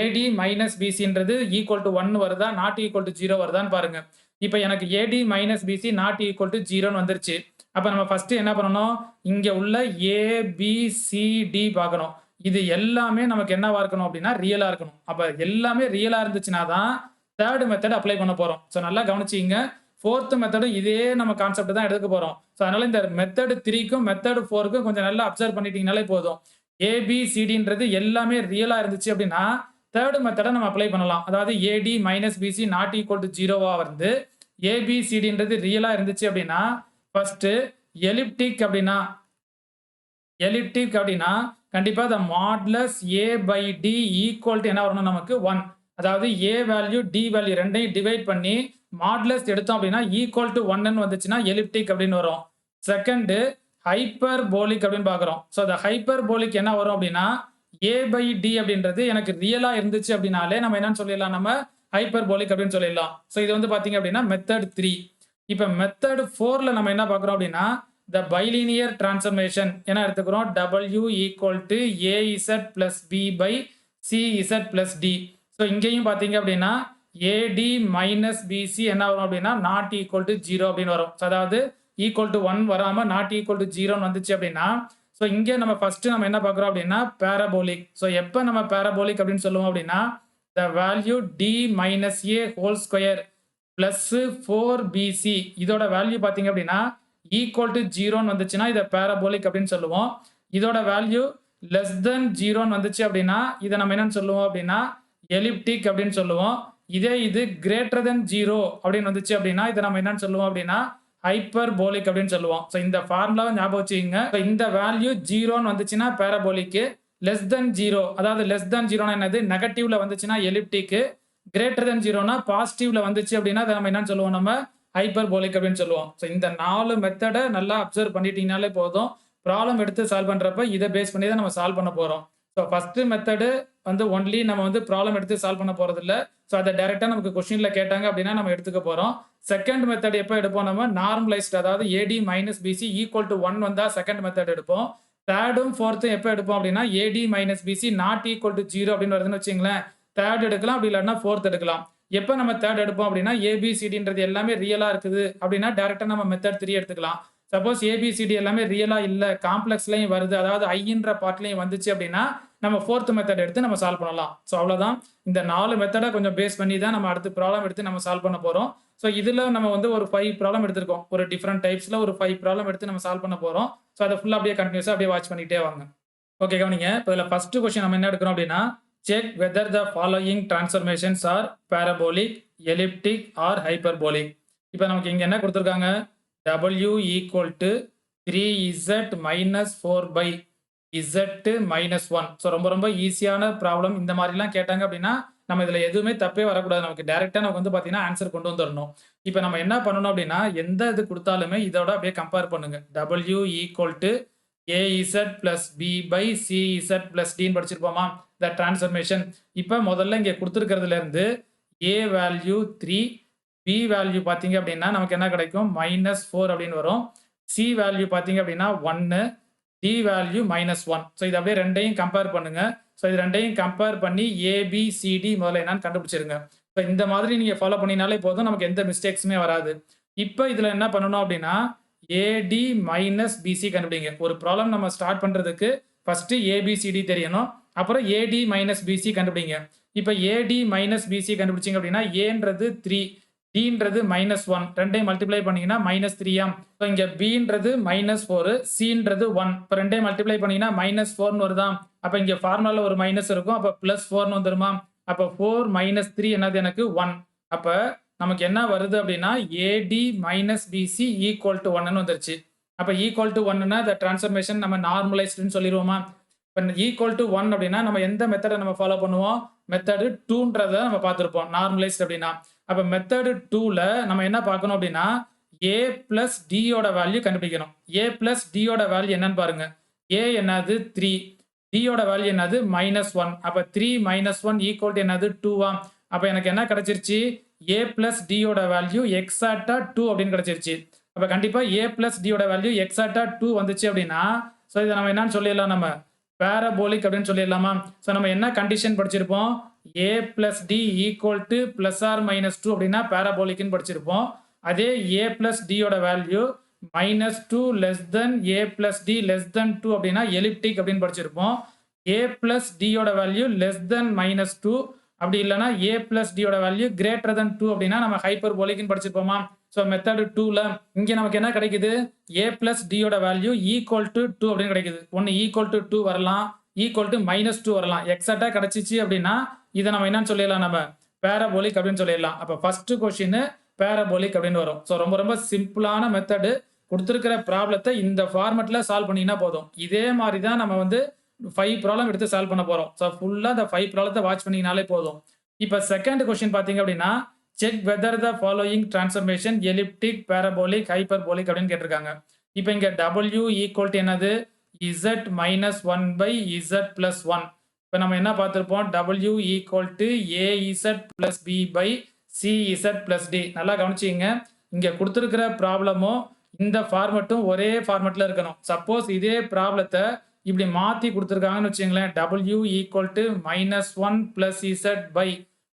AD minus BCன்றது ஈக்குவல் டு 1 வருதா நாட் ஈக்குவல் டு 0 வருதான்னு பாருங்க. இப்போ எனக்கு AD minus BC not equal to 0ன்னு வந்துருச்சு. அப்போ நம்ம ஃபர்ஸ்ட் என்ன பண்ணணும், இங்க உள்ள ABCD பார்க்கணும். இது எல்லாமே நமக்கு என்னவா இருக்கணும் அப்படின்னா ரியலா இருக்கணும். அப்ப எல்லாமே ரியலா இருந்துச்சுன்னா தான் தேர்ட் மெத்தட் அப்ளை பண்ண போறோம். ஸோ நல்லா கவனிச்சிங்க. ஃபோர்த் மெத்தடும் இதே நம்ம கான்செப்ட் தான் எடுக்க போறோம். ஸோ அதனால இந்த மெத்தட் 3க்கும் மெத்தட் 4க்கும் கொஞ்சம் நல்லா அப்சர்வ் பண்ணிட்டீங்கனாலே போதும். ஏபிசிடின்றது எல்லாமே ரியலா இருந்துச்சு அப்படின்னா தேர்ட் மெத்தடை நம்ம அப்ளை பண்ணலாம். அதாவது AD minus BC not equal to 0வா வந்து ஏபிசிடின்றது ரியலா இருந்துச்சு அப்படின்னா ஃபர்ஸ்ட் எலிப்டிக் அப்படின்னா கண்டிப்பா the modulus a by d equal to என்ன வரணும் நமக்கு 1. அதாவது a வேல்யூ d வேல்யூ ரெண்டையும் டிவைட் பண்ணி மாடுலஸ் எடுத்தோம் அப்படின்னா ஈக்குவல் டு 1ன்னு வந்துச்சுன்னா எலிப்டிக் அப்படின்னு வரும். செகண்ட் ஹைப்பர்போலிக் அப்படின்னு பார்க்குறோம். ஸோ அந்த ஹைப்பர்போலிக் என்ன வரும் அப்படின்னா a by d அப்படின்றது எனக்கு ரியலா இருந்துச்சு அப்படின்னாலே நம்ம என்னன்னு சொல்லிடலாம், நம்ம ஹைப்பர்போலிக் அப்படின்னு சொல்லிடலாம். ஸோ இது வந்து பார்த்தீங்க அப்படின்னா மெத்தட் 3. இப்போ மெத்தட் 4ல நம்ம என்ன பார்க்குறோம் அப்படின்னா the bilinear transformation என்ன எடுத்துக்கிறோம், W equal to AZ plus B by CZ plus D. So இங்கேயும் பார்த்தீங்க அப்படின்னா AD minus BC என்ன வரும் அப்படின்னா நாட் ஈக்குவல் டு 0 அப்படின்னு வரும். அதாவது ஈக்குவல் டு 1 வராமல் நாட் ஈக்குவல் டு 0ன்னு வந்துச்சு அப்படின்னா ஸோ இங்கே நம்ம ஃபர்ஸ்ட் நம்ம என்ன பார்க்குறோம் அப்படின்னா பேரபோலிக். ஸோ எப்போ நம்ம பேரபோலிக் அப்படின்னு சொல்லுவோம் அப்படின்னா the value D minus A whole square plus 4BC இதோட வேல்யூ பார்த்தீங்க அப்படின்னா ஈக்குவல் டு 0ன்னு வந்துச்சுன்னா இதை பேரபோலிக் அப்படின்னு சொல்லுவோம். இதோட வேல்யூ லெஸ் தென் 0ன்னு வந்துச்சு அப்படின்னா இதை நம்ம என்னன்னு சொல்லுவோம் அப்படின்னா எலிப்டிக் அப்படின்னு சொல்லுவோம். இதே இது கிரேட்டர் தென் 0 அப்படின்னு வந்துச்சு அப்படின்னா இதை நம்ம என்னன்னு சொல்லுவோம் அப்படின்னா ஹைப்பர்போலிக் அப்படின்னு சொல்லுவோம். ஸோ இந்த ஃபார்முலாவை ஞாபகம் வச்சுக்கோங்க. இந்த வேல்யூ 0ன்னு வந்துச்சுன்னா பேரபோலிக், லெஸ் தென் 0 அதாவது லெஸ் தென் 0னா என்னது நெகட்டிவ்ல வந்துச்சுன்னா எலிப்டிக், கிரேட்டர் தென் 0னா பாசிட்டிவ்ல வந்துச்சு அப்படின்னா அதை நம்ம என்னன்னு சொல்லுவோம், நம்ம ஹைப்பர்போலிக் அப்படின்னு சொல்லுவோம். ஸோ இந்த 4 மெத்தடை நல்லா அப்சர்வ் பண்ணிட்டீங்கனாலே போதும். ப்ராப்ளம் எடுத்து சால்வ் பண்றப்ப இதை பேஸ் பண்ணி தான் நம்ம சால்வ் பண்ண போறோம். ஸோ ஃபர்ஸ்ட் மெத்தடு வந்து ஒன்லி நம்ம வந்து ப்ராப்ளம் எடுத்து சால்வ் பண்ண போறது இல்லை. ஸோ அதை டைரக்டா நமக்கு கொஸ்டின்ல கேட்டாங்க அப்படின்னா நம்ம எடுத்துக்க போறோம். செகண்ட் மெத்தட் எப்போ எடுப்போம், நம்ம நார்மலைஸ்ட் அதாவது AD minus BC equal to 1 வந்தா செகண்ட் மெத்தட் எடுப்போம். தேர்டும் ஃபோர்த்தும் எப்போ எடுப்போம் அப்படின்னா AD minus BC not equal to 0 அப்படின்னு வருதுன்னு வச்சுங்களேன், தேர்ட் எடுக்கலாம், அப்படி இல்லைன்னா ஃபோர்த் எடுக்கலாம். எப்போ நம்ம தேர்ட் எடுப்போம் அப்படின்னா ஏபிசிடின்றது எல்லாமே ரியலா இருக்குது அப்படின்னா டைரக்டா நம்ம மெத்தட் 3 எடுத்துக்கலாம். சப்போஸ் ஏபிசிடி எல்லாமே ரியலா இல்ல காம்ப்ளெக்ஸ்லயும் வருது, அதாவது ஐன்ற பார்ட்லயும் வந்துச்சு அப்படின்னா நம்ம ஃபோர்த் மெத்தட் எடுத்து நம்ம சால்வ் பண்ணலாம். ஸோ அவ்வளவுதான். இந்த 4 மெத்தடை கொஞ்சம் பேஸ் பண்ணி தான் நம்ம அடுத்த ப்ராப்ளம் எடுத்து நம்ம சால்வ் பண்ண போறோம். ஸோ இதுல நம்ம வந்து ஒரு 5 ப்ராப்ளம் எடுத்திருக்கோம். ஒரு டிஃப்ரெண்ட் டைப்ஸ்ல ஒரு 5 ப்ராப்ளம் எடுத்து நம்ம சால்வ் பண்ண போறோம். ஸோ அதை ஃபுல்லா அப்படியே கண்டினியூஸா அப்படியே வாட்ச் பண்ணிட்டே வாங்க. ஓகே கவனிங்க. இப்போ இதுல ஃபர்ஸ்ட் கொஸ்டின் நம்ம என்ன எடுக்கிறோம் அப்படின்னா check whether the following transformations are parabolic, elliptic or hyperbolic. இப்போ நமக்கு இங்க என்ன கொடுத்திருக்காங்க, W equal to 3z minus 4 by z minus 1. So ரொம்ப ரொம்ப ஈஸியான ப்ராப்ளம். இந்த மாதிரிலாம் கேட்டாங்க அப்படின்னா நம்ம இதுல எதுவுமே தப்பே வரக்கூடாது. நமக்கு டைரக்டா நமக்கு வந்து பாத்தீங்கன்னா ஆன்சர் கொண்டு வந்துடணும். இப்போ நம்ம என்ன பண்ணணும் அப்படின்னா எந்த இது கொடுத்தாலுமே இதோட அப்படியே கம்பேர் பண்ணுங்க. W equal to AZ plus B by CZ plus D படிச்சிருப்போமா the transformation. இப்போ முதல்ல இங்க கொடுத்துருக்கிறதுல இருந்து A வேல்யூ 3, B வேல்யூ பார்த்தீங்க அப்படின்னா நமக்கு என்ன கிடைக்கும் -4 அப்படின்னு வரும். C வேல்யூ பார்த்தீங்க அப்படின்னா 1, D வேல்யூ -1. ஸோ இது அப்படியே ரெண்டையும் கம்பேர் பண்ணுங்க. ஸோ இது 2யும் கம்பேர் பண்ணி ஏபிசிடி முதல்ல என்னன்னு கண்டுபிடிச்சிருங்க. ஸோ இந்த மாதிரி நீங்க ஃபாலோ பண்ணினாலே போதும். நமக்கு எந்த மிஸ்டேக்ஸுமே வராது. இப்ப இதுல என்ன பண்ணணும் அப்டின்னா, ஏடி மைனஸ் பிசி கண்டுபிடிங்க. ஒரு ப்ராப்ளம் நம்ம ஸ்டார்ட் பண்றதுக்கு ஃபர்ஸ்ட் ஏபிசிடி தெரியணும். அப்புறம் ஏடி மைனஸ் பிசி கண்டுபிடிங்க. இப்ப ஏடி மைனஸ் பிசி கண்டுபிடிச்சீங்க அப்டின்னா, ஏன்றது 3, டின்றது -1 2யும் மல்டிப்ளை பண்ணீங்கன்னா -3ஆம். ஸோ இங்க பின்றது -4, சின்றது 1. இப்ப 2யும் மல்டிப்ளை பண்ணீங்கன்னா -4ன்னு வருதா? அப்ப இங்க ஃபார்முலால ஒரு மைனஸ் இருக்கும். அப்ப +4ன்னு வந்துருமா? அப்ப 4 - 3 என்னது எனக்கு 1. அப்ப நமக்கு என்ன வருது அப்டின்னா, AD minus BC equal to 1ன்னு வந்துருச்சு. அப்ப ஈக்குவல் டூ 1ன்னா இந்த டிரான்ஸ்ஃபர்மேஷன் நம்ம நார்மலைஸ்டுன்னு சொல்லிருவோமா? இப்ப ஈக்குவல் டூ 1 அப்டின்னா நம்ம எந்த மெத்தட நம்ம ஃபாலோ பண்ணுவோம்? மெத்தட் 2ன்றத நம்ம பார்த்திருப்போம். நார்மலைஸ்ட் அப்டின்னா. அப்ப மெத்தட் 2ல நம்ம என்ன பார்க்கணும் அப்டின்னா, a பிளஸ் d யோட வேல்யூ கண்டுபிடிக்கணும். a பிளஸ் d யோட வேல்யூ என்னன்னு பாருங்க. a என்னது 3, d யோட வேல்யூ என்னது -1. அப்ப 3 - 1 ஈக்குவல் டூ என்னது 2ஆ? அப்ப எனக்கு என்ன கிடைச்சிருச்சு? a பிளஸ் d யோட வேல்யூ எக்ஸாக்ட்டா 2 அப்டின்னு கிடைச்சிருச்சு. அப்ப கண்டிப்பா a பிளஸ் d யோட வேல்யூ எக்ஸாக்ட்டா 2 வந்துச்சு அப்டின்னா, சோ இத நம்ம என்னன்னு சொல்லிடலாம் நம்ம? பாராபோலிக் அப்படின்னு சொல்லிடலாமா? சோ நம்ம என்ன கண்டிஷன் படிச்சிருப்போம்? a plus d equal to plus or minus 2 அப்படின்னா பாராபோலிக்னு படிச்சிருப்போம். அதே a plus d யோட value -2 less than a plus d less than 2 அப்படின்னா எலிப்டிக் அப்படின்னு படிச்சிருப்போம். a plus d யோட வேல்யூ less than -2 அப்படி இல்லைன்னா a plus d யோட வேல்யூ greater than 2 அப்படின்னா நம்ம ஹைப்பர்போலிக்னு படிச்சிருப்போமா? ஸோ மெத்தட் 2ல இங்க நமக்கு என்ன கிடைக்குது? a plus d யோட வேல்யூ ஈக்குவல் டு 2 அப்படின்னு கிடைக்குது. ஒன்னு ஈக்குவல் டு 2 வரலாம், ஈக்குவல் டு -2 வரலாம். எக்ஸாக்ட்டா கிடைச்சிச்சு அப்படின்னா இதை நம்ம என்னன்னு சொல்லிடலாம்? நம்ம பாராபோலிக் அப்படின்னு சொல்லிடலாம். அப்ப ஃபர்ஸ்ட் கொஸ்டின் பாராபோலிக் அப்படின்னு வரும். ஸோ ரொம்ப ரொம்ப சிம்பிளான மெத்தடு. கொடுத்திருக்கிற ப்ராப்ளத்தை இந்த ஃபார்மட்ல சால்வ் பண்ணீங்கன்னா போதும். இதே மாதிரி தான் நம்ம வந்து 5 ப்ராப்ளம் எடுத்து சால்வ் பண்ண போறோம். ஸோ ஃபுல்லா இந்த 5 ப்ராப்ளத்தை வாட்ச் பண்ணீங்கனாலே போதும். இப்ப செகண்ட் கொஸ்டின் பாத்தீங்க அப்படின்னா, check whether the following transformation elliptic, parabolic, hyperbolic அப்படின்னு கேட்டிருக்காங்க. இப்ப இங்க W ஈக்குவல் டு என்னது? Z minus 1 by Z plus 1. இப்ப நம்ம என்ன பார்த்திருப்போம்? W equal to AZ plus B by CZ plus D. நல்லா கவனிச்சீங்க. இங்க கொடுத்திருக்கிற ப்ராப்ளமும் இந்த ஃபார்மட்டும் ஒரே ஃபார்மட்ல இருக்கணும். சப்போஸ் இதே ப்ராப்ளத்தை இப்படி மாத்தி கொடுத்திருக்காங்கன்னு வச்சுங்களேன். W equal to -1 plus Z by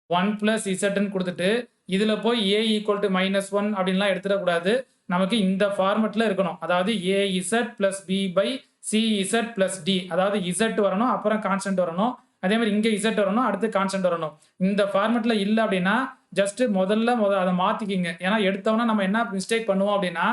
1 plus Zன்னு கொடுத்துட்டு இதுல போய் A ஈக்குவல் டு -1 அப்படின்லாம் எடுத்துடக்கூடாது. நமக்கு இந்த ஃபார்மட்ல இருக்கணும். அதாவது AZ plus B by CZ plus D. அதாவது Z வரணும், அப்புறம் கான்ஸ்டன்ட் வரணும். அதே மாதிரி இங்க Z வரணும், அடுத்து கான்ஸ்டன்ட் வரணும். இந்த ஃபார்மட்ல இல்ல அப்படின்னா ஜஸ்ட் முதல்ல அதை மாத்திக்கிங்க. ஏன்னா எடுத்தோம்னா நம்ம என்ன மிஸ்டேக் பண்ணுவோம் அப்படின்னா,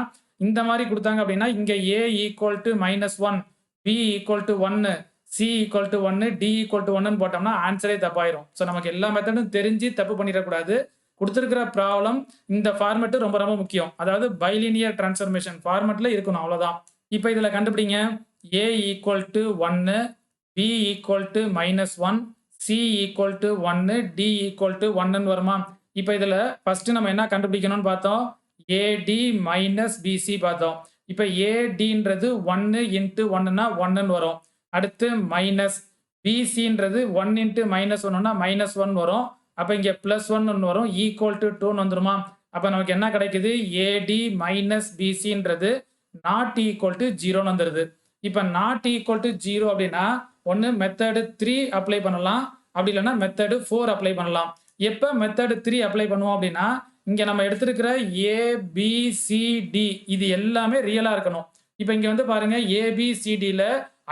இந்த மாதிரி கொடுத்தாங்க அப்படின்னா இங்க A equal to -1, B equal to 1, C equal to 1, D equal to 1ன்னு போட்டோம்னா ஆன்சரே தப்பாயிரும். ஸோ நமக்கு எல்லா மெத்தடும் தெரிஞ்சு தப்பு பண்ணிடக்கூடாது. கொடுத்திருக்கிற ப்ராப்ளம் இந்த ஃபார்மட் ரொம்ப ரொம்ப முக்கியம். அதாவது பைலினியர் டிரான்ஸ்ஃபர்மேஷன் ஃபார்மட்ல இருக்கணும், அவ்வளவுதான். இப்போ இதுல கண்டுபிடிங்க. A equal to 1, B equal to -1, C equal to 1, D equal to 1ன்னு வருமா? இப்போ இதுல ஃபர்ஸ்ட் நம்ம என்ன கண்டுபிடிக்கணும்னு பார்த்தோம்? AD மைனஸ் BC பார்த்தோம். இப்போ ADன்றது 1 இன்ட்டு 1ன்னா 1ன்னு வரும். அடுத்து மைனஸ் BCன்றது 1 இன்ட்டு -1ன்னா -1 வரும். அப்ப இங்க +1 ஒன்று வரும். ஈக்குவல் டு 2ன்னு வந்துருமா? அப்ப நமக்கு என்ன கிடைக்குது? AD மைனஸ் BCன்றது நாட் ஈக்குவல் டு 0ன்னு வந்துருது. இப்ப நாட் ஈக்குவல் டு 0 அப்படின்னா ஒன்னு மெத்தட் 3 அப்ளை பண்ணலாம், அப்படி இல்லைன்னா மெத்தட் 4 அப்ளை பண்ணலாம். எப்ப மெத்தட் 3 அப்ளை பண்ணுவோம் அப்படின்னா, இங்க நம்ம எடுத்திருக்கிற ABCD இது எல்லாமே ரியலா இருக்கணும். இப்ப இங்க வந்து பாருங்க, ABCDல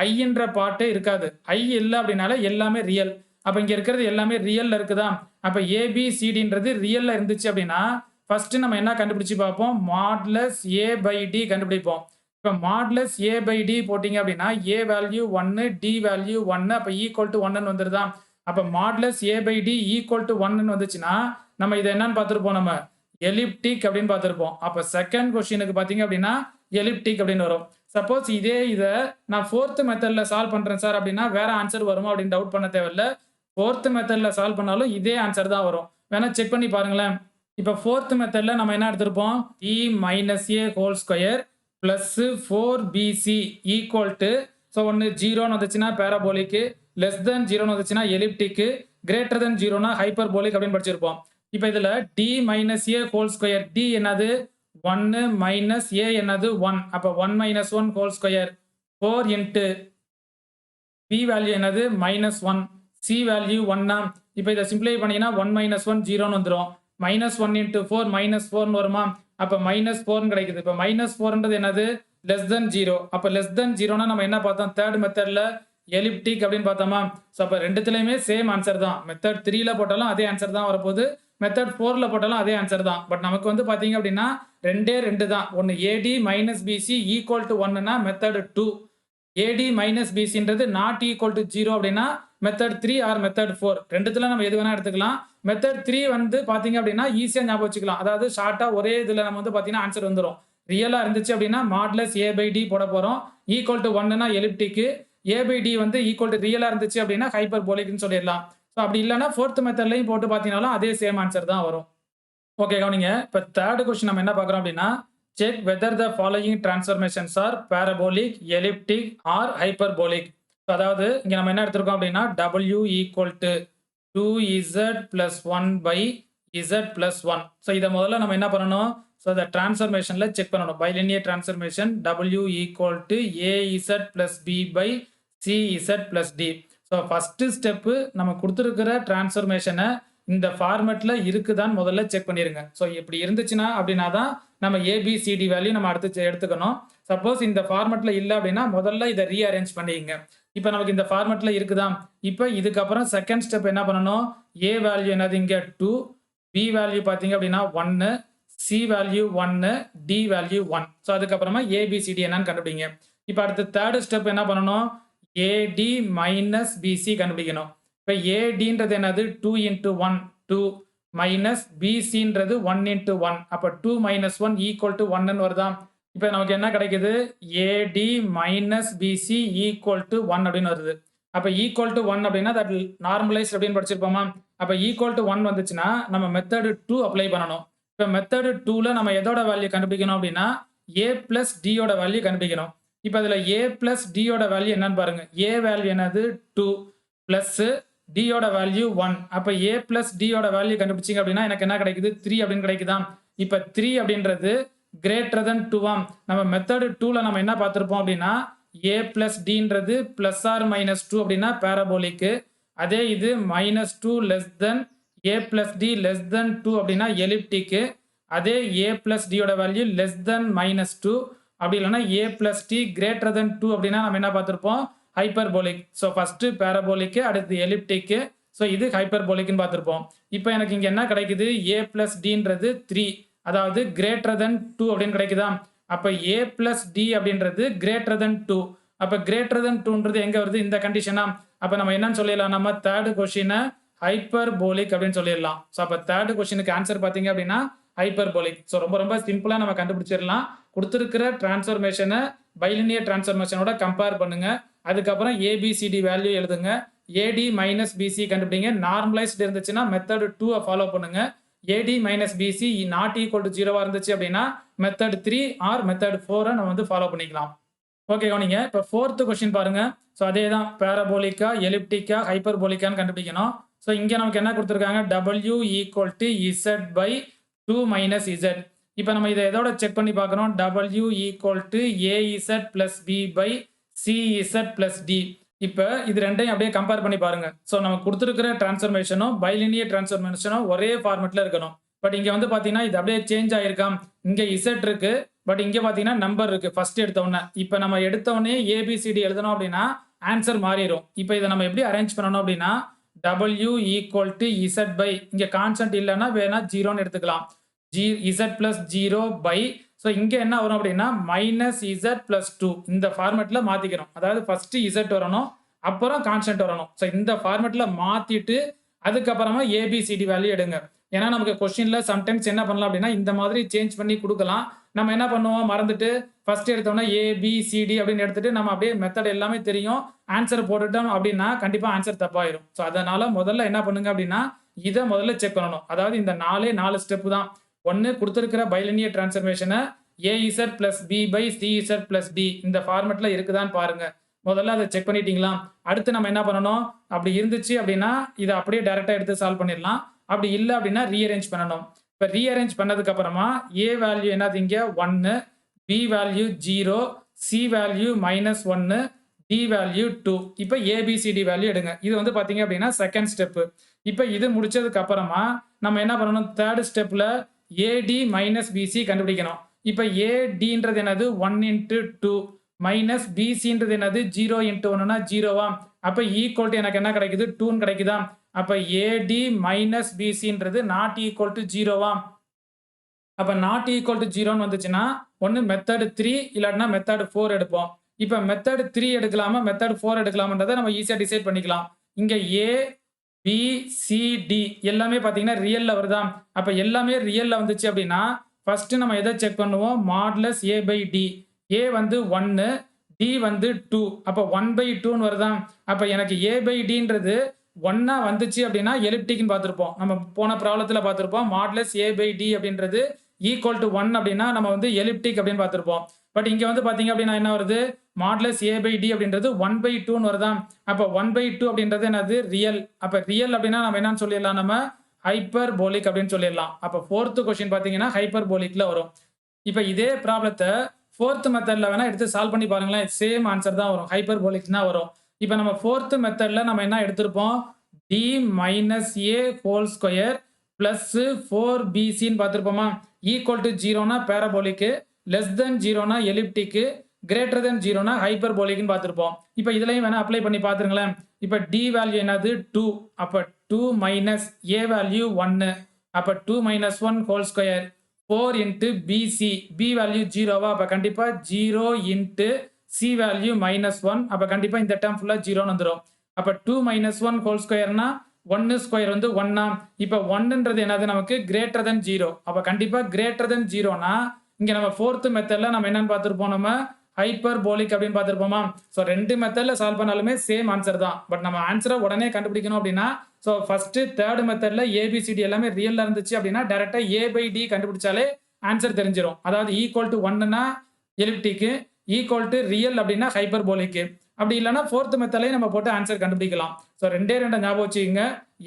ஐன்ற பார்ட்டே இருக்காது. ஐ இல்ல அப்படின்னால எல்லாமே ரியல். அப்ப இங்க இருக்கிறது எல்லாமே ரியல்ல இருக்குதா? அப்ப ABCDன்றது ரியல்ல இருந்துச்சு அப்படின்னா ஃபர்ஸ்ட் நம்ம என்ன கண்டுபிடிச்சு பார்ப்போம்? மாடுலஸ் A by D கண்டுபிடிப்போம். இப்ப மாடுலஸ் A by D போட்டீங்க அப்படின்னா A வேல்யூ 1, D வேல்யூ 1, அப்ப ஈக்குவல் டு 1ன்னு வந்துருதா? அப்ப modulus A by D equal to 1ன்னு வந்துச்சுன்னா நம்ம இதை என்னன்னு பார்த்திருப்போம்? நம்ம எலிப்டிக் அப்படின்னு பார்த்திருப்போம். அப்ப செகண்ட் கொஸ்டினுக்கு பாத்தீங்க அப்படின்னா எலிப்டிக் அப்படின்னு வரும். சப்போஸ் இதை நான் ஃபோர்த் மெத்தட்ல சால்வ் பண்றேன் சார் அப்படின்னா வேற ஆன்சர் வருமா அப்படின்னு டவுட் பண்ண தேவையில்ல. ஃபோர்த் மெத்தட்ல சால்வ் பண்ணாலும் இதே ஆன்சர் தான் வரும். வேணா செக் பண்ணி பாருங்களேன். இப்ப ஃபோர்த் மெத்தட்ல நம்ம என்ன எடுத்திருப்போம்? E minus A whole square plus 4BC equal to, so ஒன்று 0ன்னு வந்துச்சுன்னா பேராபோலிக், லெஸ் தென் 0ன்னு வந்துச்சுன்னா எலிப்டிக், கிரேட்டர் தென் 0னா ஹைப்பர்போலிக் அப்படின்னு படிச்சிருப்போம். இப்ப இதுல D minus A whole square, D என்னது 1 மைனஸ் A என்னது 1, அப்ப 1 minus 1 whole square 4 into B value என்னது -1, சி வேல்யூ 1. இப்போ இதை சிம்பிளை பண்ணீங்கன்னா 1 - 1 0ன்னு வந்துடும். -1 × 4 -4ன்னு வருமா? அப்போ -4ன்னு கிடைக்குது. இப்போ -4ன்றது என்னது? Less than 0. அப்போ லெஸ் தென் 0னா நம்ம என்ன பார்த்தோம்? தேர்ட் மெத்தட்ல எலிப்டிக் அப்படின்னு பார்த்தோமா? ஸோ அப்போ ரெண்டுத்துலையுமே சேம் ஆன்சர் தான். மெத்தட் 3ல போட்டாலும் அதே ஆன்சர் தான் வரப்போகுது. மெத்தட் 4ல போட்டாலும் அதே ஆன்சர் தான். பட் நமக்கு வந்து பார்த்தீங்க அப்படின்னா 2 தான். ஒன்று AD - BC = 1னா மெத்தட் 2. AD - BCன்றது நாட் ஈக்குவல் டு 0 அப்படின்னா மெத்தட் 3 ஆர் மெத்தட் 4. ரெண்டுத்துல நம்ம எது வேணா எடுத்துக்கலாம். மெத்தட் 3 வந்து பார்த்தீங்க அப்படின்னா ஈஸியா ஞாபகம் வச்சுக்கலாம். அதாவது ஷார்ட்டா ஒரே இதுல நம்ம வந்து பார்த்தீங்கன்னா ஆன்சர் வந்துரும். ரியலா இருந்துச்சு அப்படின்னா மாடுலஸ் A/D போட போறோம். ஈக்குவல் டு 1னா எலிப்டிக். A/D வந்து ஈக்குவல் டு ரியலா இருந்துச்சு அப்படின்னா ஹைப்பர்போலிக்னு சொல்லிடலாம். ஸோ அப்படி இல்லைன்னா ஃபோர்த் மெத்தட்லையும் போட்டு பார்த்தீங்கன்னாலும் அதே சேம் ஆன்சர் தான் வரும். ஓகே கவனிங்க. இப்போ தேர்ட் கொஸ்டின் நம்ம என்ன பார்க்குறோம் அப்படின்னா check whether the following transformations are parabolic, elliptic or hyperbolic. அதாவது இங்க நம்ம என்ன எடுத்திருக்கோம் அப்படின்னா W = 2z + 1/z + 1. ஸோ இதை முதல்ல நம்ம என்ன பண்ணணும்? ஸோ இந்த டிரான்ஸ்ஃபர்மேஷன்ல செக் பண்ணணும். Bilinear transformation W = AZ + B/CZ + D. So first step நம்ம கொடுத்துருக்கிற டிரான்ஸ்ஃபர்மேஷனை இந்த ஃபார்மேட்ல இருக்குதான்னு முதல்ல செக் பண்ணிருங்க. ஸோ இப்படி இருந்துச்சுன்னா அப்படின்னா தான் நம்ம ABCD வேல்யூ நம்ம அடுத்து எடுத்துக்கணும். சப்போஸ் இந்த ஃபார்மேட்ல இல்லை அப்படின்னா முதல்ல இதை ரீஅரேஞ்ச் பண்ணிக்கங்க. இப்போ நமக்கு இந்த ஃபார்மேட்ல இருக்குதா? இப்போ இதுக்கப்புறம் செகண்ட் ஸ்டெப் என்ன பண்ணணும்? A வேல்யூ என்னது? இங்கே 2, B வேல்யூ பார்த்தீங்க அப்படின்னா 1, C value 1, D value 1. So அதுக்கப்புறமா ABCD என்னன்னு கண்டுபிடிங்க. இப்போ அடுத்து தேர்ட் ஸ்டெப் என்ன பண்ணணும்? AD - BC கண்டுபிடிக்கணும். இப்போ ADன்றது என்னது? 2 × 1 2 மைனஸ் BCன்றது 1 × 1. அப்போ 2 - 1 = 1ன்னு வருதா? இப்போ நமக்கு என்ன கிடைக்குது? AD - BC = 1 அப்படின்னு வருது. அப்போ =1 அப்படின்னா தட் நார்மலைஸ் அப்படின்னு படிச்சிருப்போமா? அப்போ =1 வந்துச்சுன்னா நம்ம மெத்தட் 2 அப்ளை பண்ணணும். இப்போ மெத்தட் 2ல நம்ம எதோட வேல்யூ கண்டுபிடிக்கணும் அப்படின்னா A + D யோட வேல்யூ கண்டுபிடிக்கணும். இப்போ அதில் A + D யோட வேல்யூ என்னன்னு பாருங்க. A வேல்யூ என்னது? 2 பிளஸ் D யோட வேல்யூ 1. அப்போ A + D யோட வேல்யூ கண்டுபிடிச்சிங்க அப்படின்னா எனக்கு என்ன கிடைக்குது? 3 அப்படின்னு கிடைக்குதா? இப்போ 3 அப்படின்றது கிரேட்டர் தென் 2 ஆம். நம்ம மெத்தட் 2ல நம்ம என்ன பார்த்துருப்போம் அப்படின்னா A + Dன்றது +or-2 அப்படின்னா பேரபோலிக்கு. அதே இது -2 less than A + D less than 2 அப்படின்னா எலிப்டிக்கு. அதே A + D யோட வேல்யூ லெஸ் தென் -2 அப்படி இல்லைன்னா A + T கிரேட்டர் தென் 2 அப்படின்னா நம்ம என்ன பார்த்துருப்போம்? ஹைப்பர்போலிக். ஸோ ஃபர்ஸ்ட் பேரபோலிக்கு, அடுத்து எலிப்டிக்கு. ஸோ இது ஹைப்பர்போலிக்னு பார்த்துருப்போம். இப்போ எனக்கு இங்கே என்ன கிடைக்குது? A + Dன்றது 3, அதாவது கிரேட்டர் தென் 2 அப்படின்னு கிடைக்குதா? அப்போ A + D அப்படின்றது கிரேட்டர் தென் 2. அப்போ கிரேட்டர் தென் 2ன்றது எங்கே வருது? இந்த கண்டிஷனா? அப்போ நம்ம என்னன்னு சொல்லிடலாம்? நம்ம தேர்ட் கொஸ்டினை ஹைப்பர்போலிக் அப்படின்னு சொல்லிடலாம். ஸோ அப்போ தேர்ட் கொஸ்டினுக்கு ஆன்சர் பார்த்தீங்க அப்படின்னா ஹைப்பர்போலிக். ஸோ ரொம்ப ரொம்ப சிம்பிளாக நம்ம கண்டுபிடிச்சிடலாம். கொடுத்துருக்கிற டிரான்ஸ்ஃபர்மேஷனை பைலினியர் டிரான்ஸ்ஃபர்மேஷனோட கம்பேர் பண்ணுங்க. அதுக்கப்புறம் ABCD வேல்யூ எழுதுங்க. AD - BC கண்டுபிடிங்க. நார்மலைஸ்டு இருந்துச்சுன்னா மெத்தட் 2 ஃபாலோ பண்ணுங்க. AD - BC not equal to 0 இருந்துச்சு அப்படின்னா மெத்தட் 3 ஆர் மெத்தட் 4 நம்ம வந்து ஃபாலோ பண்ணிக்கலாம். ஓகே கவனிங்க. இப்போ ஃபோர்த் கொஸ்டின் பாருங்க. ஸோ அதே தான் பேரபோலிக்கா, எலிப்டிக்கா, ஹைப்பர்போலிக்கான்னு கண்டுபிடிக்கணும். ஸோ இங்கே நமக்கு என்ன கொடுத்துருக்காங்க? W = Z/2 - Z. இப்போ நம்ம இதை எதோட செக் பண்ணி பார்க்குறோம்? W = AZ + B/CZ + D. இப்போ இது ரெண்டையும் அப்படியே கம்பேர் பண்ணி பாருங்க. ஸோ நம்ம கொடுத்துருக்கிற டிரான்ஸ்ஃபர்மேஷனும் பைலினியர் டிரான்ஸ்ஃபர்மேஷனும் ஒரே ஃபார்மெட்ல இருக்கணும். பட் இங்கே வந்து பார்த்தீங்கன்னா இது அப்படியே சேஞ்ச் ஆயிருக்கா? இங்கே Z இருக்கு, பட் இங்கே பார்த்தீங்கன்னா நம்பர் இருக்கு ஃபர்ஸ்ட் எடுத்தோடனே. இப்போ நம்ம எடுத்தோடனே ABCD எழுதணும் அப்படின்னா ஆன்சர் மாறிடும். இப்போ இதை நம்ம எப்படி அரேஞ்ச் பண்ணணும் அப்படின்னா W = Z இங்கே கான்ஸ்டன்ட் இல்லைன்னா வேணா 0ன்னு எடுத்துக்கலாம். Z + 0 ஸோ இங்கே என்ன வரும் அப்படின்னா -Z + 2 இந்த ஃபார்மேட்ல மாத்திக்கிறோம். அதாவது ஃபர்ஸ்ட் Z வரணும், அப்புறம் கான்ஸ்டன்ட் வரணும். ஸோ இந்த ஃபார்மேட்ல மாத்திட்டு அதுக்கப்புறமா ABCD வேல்யூ எடுங்க. ஏன்னா நமக்கு கொஸ்டின்ல சம்டைம்ஸ் என்ன பண்ணலாம் அப்படின்னா இந்த மாதிரி சேஞ்ச் பண்ணி கொடுக்கலாம். நம்ம என்ன பண்ணுவோம்? மறந்துட்டு ஃபர்ஸ்ட் எடுத்தோம்னா ABCD அப்படின்னு எடுத்துட்டு நம்ம அப்படியே மெத்தட் எல்லாமே தெரியும், ஆன்சர் போட்டுட்டோம் அப்படின்னா கண்டிப்பா ஆன்சர் தப்பாயிரும். ஸோ அதனால முதல்ல என்ன பண்ணுங்க அப்படின்னா இதை முதல்ல செக் பண்ணணும். அதாவது இந்த 4 ஸ்டெப் தான். ஒன்று கொடுத்துருக்கிற பைலினியர் டிரான்ஸ்ஃபர்மேஷனை AZ + B/CZ + D இந்த ஃபார்மேட்ல இருக்குதான்னு பாருங்க. முதல்ல அதை செக் பண்ணிட்டீங்களா? அடுத்து நம்ம என்ன பண்ணணும்? அப்படி இருந்துச்சு அப்படின்னா இதை அப்படியே டைரக்டா எடுத்து சால்வ் பண்ணிடலாம். அப்படி இல்லை அப்படின்னா ரீஅரேஞ்ச் பண்ணணும். இப்போ ரீஅரேஞ்ச் பண்ணதுக்கு அப்புறமா A வேல்யூ என்னது? இங்கே 1, B value 0, C value -1, D value 2. இப்ப ஏபிசிடி வேல்யூ எடுங்க. இது வந்து பார்த்தீங்க அப்படின்னா செகண்ட் ஸ்டெப். இப்ப இது முடிச்சதுக்கு அப்புறமா நம்ம என்ன பண்ணணும்? தேர்ட் ஸ்டெப்ல ஏடி மைனஸ் பிசி கண்டுபிடிக்கணும். இப்ப ஏடின்றது என்னது? 1 இன்டு 2 மைனஸ் பிசின்றது என்னது? 0 இன்டு 1னா 0வா? அப்ப ஈக்குவல் டு எனக்கு என்ன கிடைக்குது? 2ன்னு கிடைக்குதா? அப்ப ஏடி மைனஸ் பிசின்றது நாட் ஈக்குவல் டு 0வா? அப்ப நாட் ஈக்குவல் டு 0ன்னு வந்துச்சுன்னா, ஒண்ணு மெத்தட் 3 இல்லாட்டினா மெத்தட் 4 எடுப்போம். இப்ப மெத்தட் 3 எடுக்கலாமா? மெத்தட் 4 எடுக்கலாமான்றத நம்ம ஈஸியா டிசைட் பண்ணிக்கலாம். இங்க ஏ, பி, சி, டி எல்லாமே பார்த்தீங்கன்னா ரியல்ல வருதா? அப்ப எல்லாமே ரியல்ல வந்துச்சு அப்படின்னா, ஃபர்ஸ்ட் நம்ம எத செக் பண்ணுவோம்? Modulus A by D. A வந்து 1, டி வந்து 2. அப்ப 1/2ன்னு வருதா? அப்ப எனக்கு ஏ பை டின்றது 1ஆ வந்துச்சு அப்படின்னா எலிப்டிக்ன்னு பார்த்திருப்போம். நம்ம போன ப்ராப்ளத்துல பார்த்திருப்போம். மாடுலஸ் ஏ பை டி அப்படின்றது ஈக்குவல் டு 1 அப்படின்னா நம்ம வந்து எலிப்டிக் அப்படின்னு பார்த்திருப்போம். பட் இங்க வந்து பார்த்தீங்க அப்படின்னா என்ன வருது? மாடுலஸ் ஏ பை டி அப்படின்றது 1/2ன்னு வருதா? அப்ப 1/2 அப்படின்றது என்னது? ரியல். அப்ப ரியல் அப்படின்னா நம்ம என்னன்னு சொல்லிடலாம்? நம்ம ஹைப்பர்போலிக் அப்படின்னு சொல்லிடலாம். அப்ப 4th கொஸ்டின் பார்த்தீங்கன்னா ஹைப்பர்போலிக்ல வரும். இப்ப இதே ப்ராப்ளத்த 4th மெத்தட்ல வேணா எடுத்து சால்வ் பண்ணி பாருங்களேன். சேம் ஆன்சர் தான் வரும். ஹைப்பர்போலிக் தான் வரும். இப்ப நம்ம 4th மெத்தட்ல நம்ம என்ன எடுத்திருப்போம்? D minus A whole square plus 4பிசின்னு பார்த்திருப்போமா? ஈக்குவல் டு 0னா பேரபோலிக், லெஸ் தென் 0னா எலிப்டிக், கிரேட்டர் தென் 0னா ஹைப்பர்போலிக்னு பார்த்திருப்போம். இப்ப இதுலயும் வேணா அப்ளை பண்ணி பார்த்துருங்களேன். இப்ப டி வேல்யூ என்னது? 2. அப்ப 2 மைனஸ் ஏ வேல்யூ 1. அப்ப 2 minus 1 whole square 4 into BC. B value 0வா? அப்ப கண்டிப்பா 0 இன்டு சி வேல்யூ மைனஸ் 1. அப்ப கண்டிப்பா இந்த டேர்ம் ஃபுல்லா 0ன்னு வந்துரும். அப்ப 2 மைனஸ் 1 ஹோல் ஸ்கொயர்னா 1 ஸ்கொயர் வந்து 1 ஆம். இப்ப 1ன்றது என்னது? நமக்கு கிரேட்டர் தென் 0. அப்ப கண்டிப்பா கிரேட்டர் தென் 0னா இங்க நம்ம 4th மெத்தட்ல நம்ம என்னன்னு பார்த்திருப்போம்? நம்ம ஹைப்பர்போலிக் அப்படின்னு பார்த்திருப்போமா? சோ 2 மெத்தட்ல சால்வ் பண்ணாலுமே சேம் ஆன்சர் தான். பட் நம்ம ஆன்சரை உடனே கண்டுபிடிக்கணும் அப்படின்னா சோ ஃபர்ஸ்ட் தேர்ட் மெத்தட்ல ஏபிசிடி எல்லாமே ரியல்ல இருந்துச்சு அப்படின்னா டைரக்டா ஏ பை டி கண்டுபிடிச்சாலே ஆன்சர் தெரிஞ்சிரும். அதாவது ஈக்குவல் டு 1னா எலிப்டிக், ஈக்குவல் டு ரியல் அப்படின்னா ஹைப்பர்போலிக். அப்படி இல்லைன்னா 4th மெத்தட்லயே நம்ம போட்டு ஆன்சர் கண்டுபிடிக்கலாம். ஸோ 2 ஞாபகம் வச்சுக்கோங்க.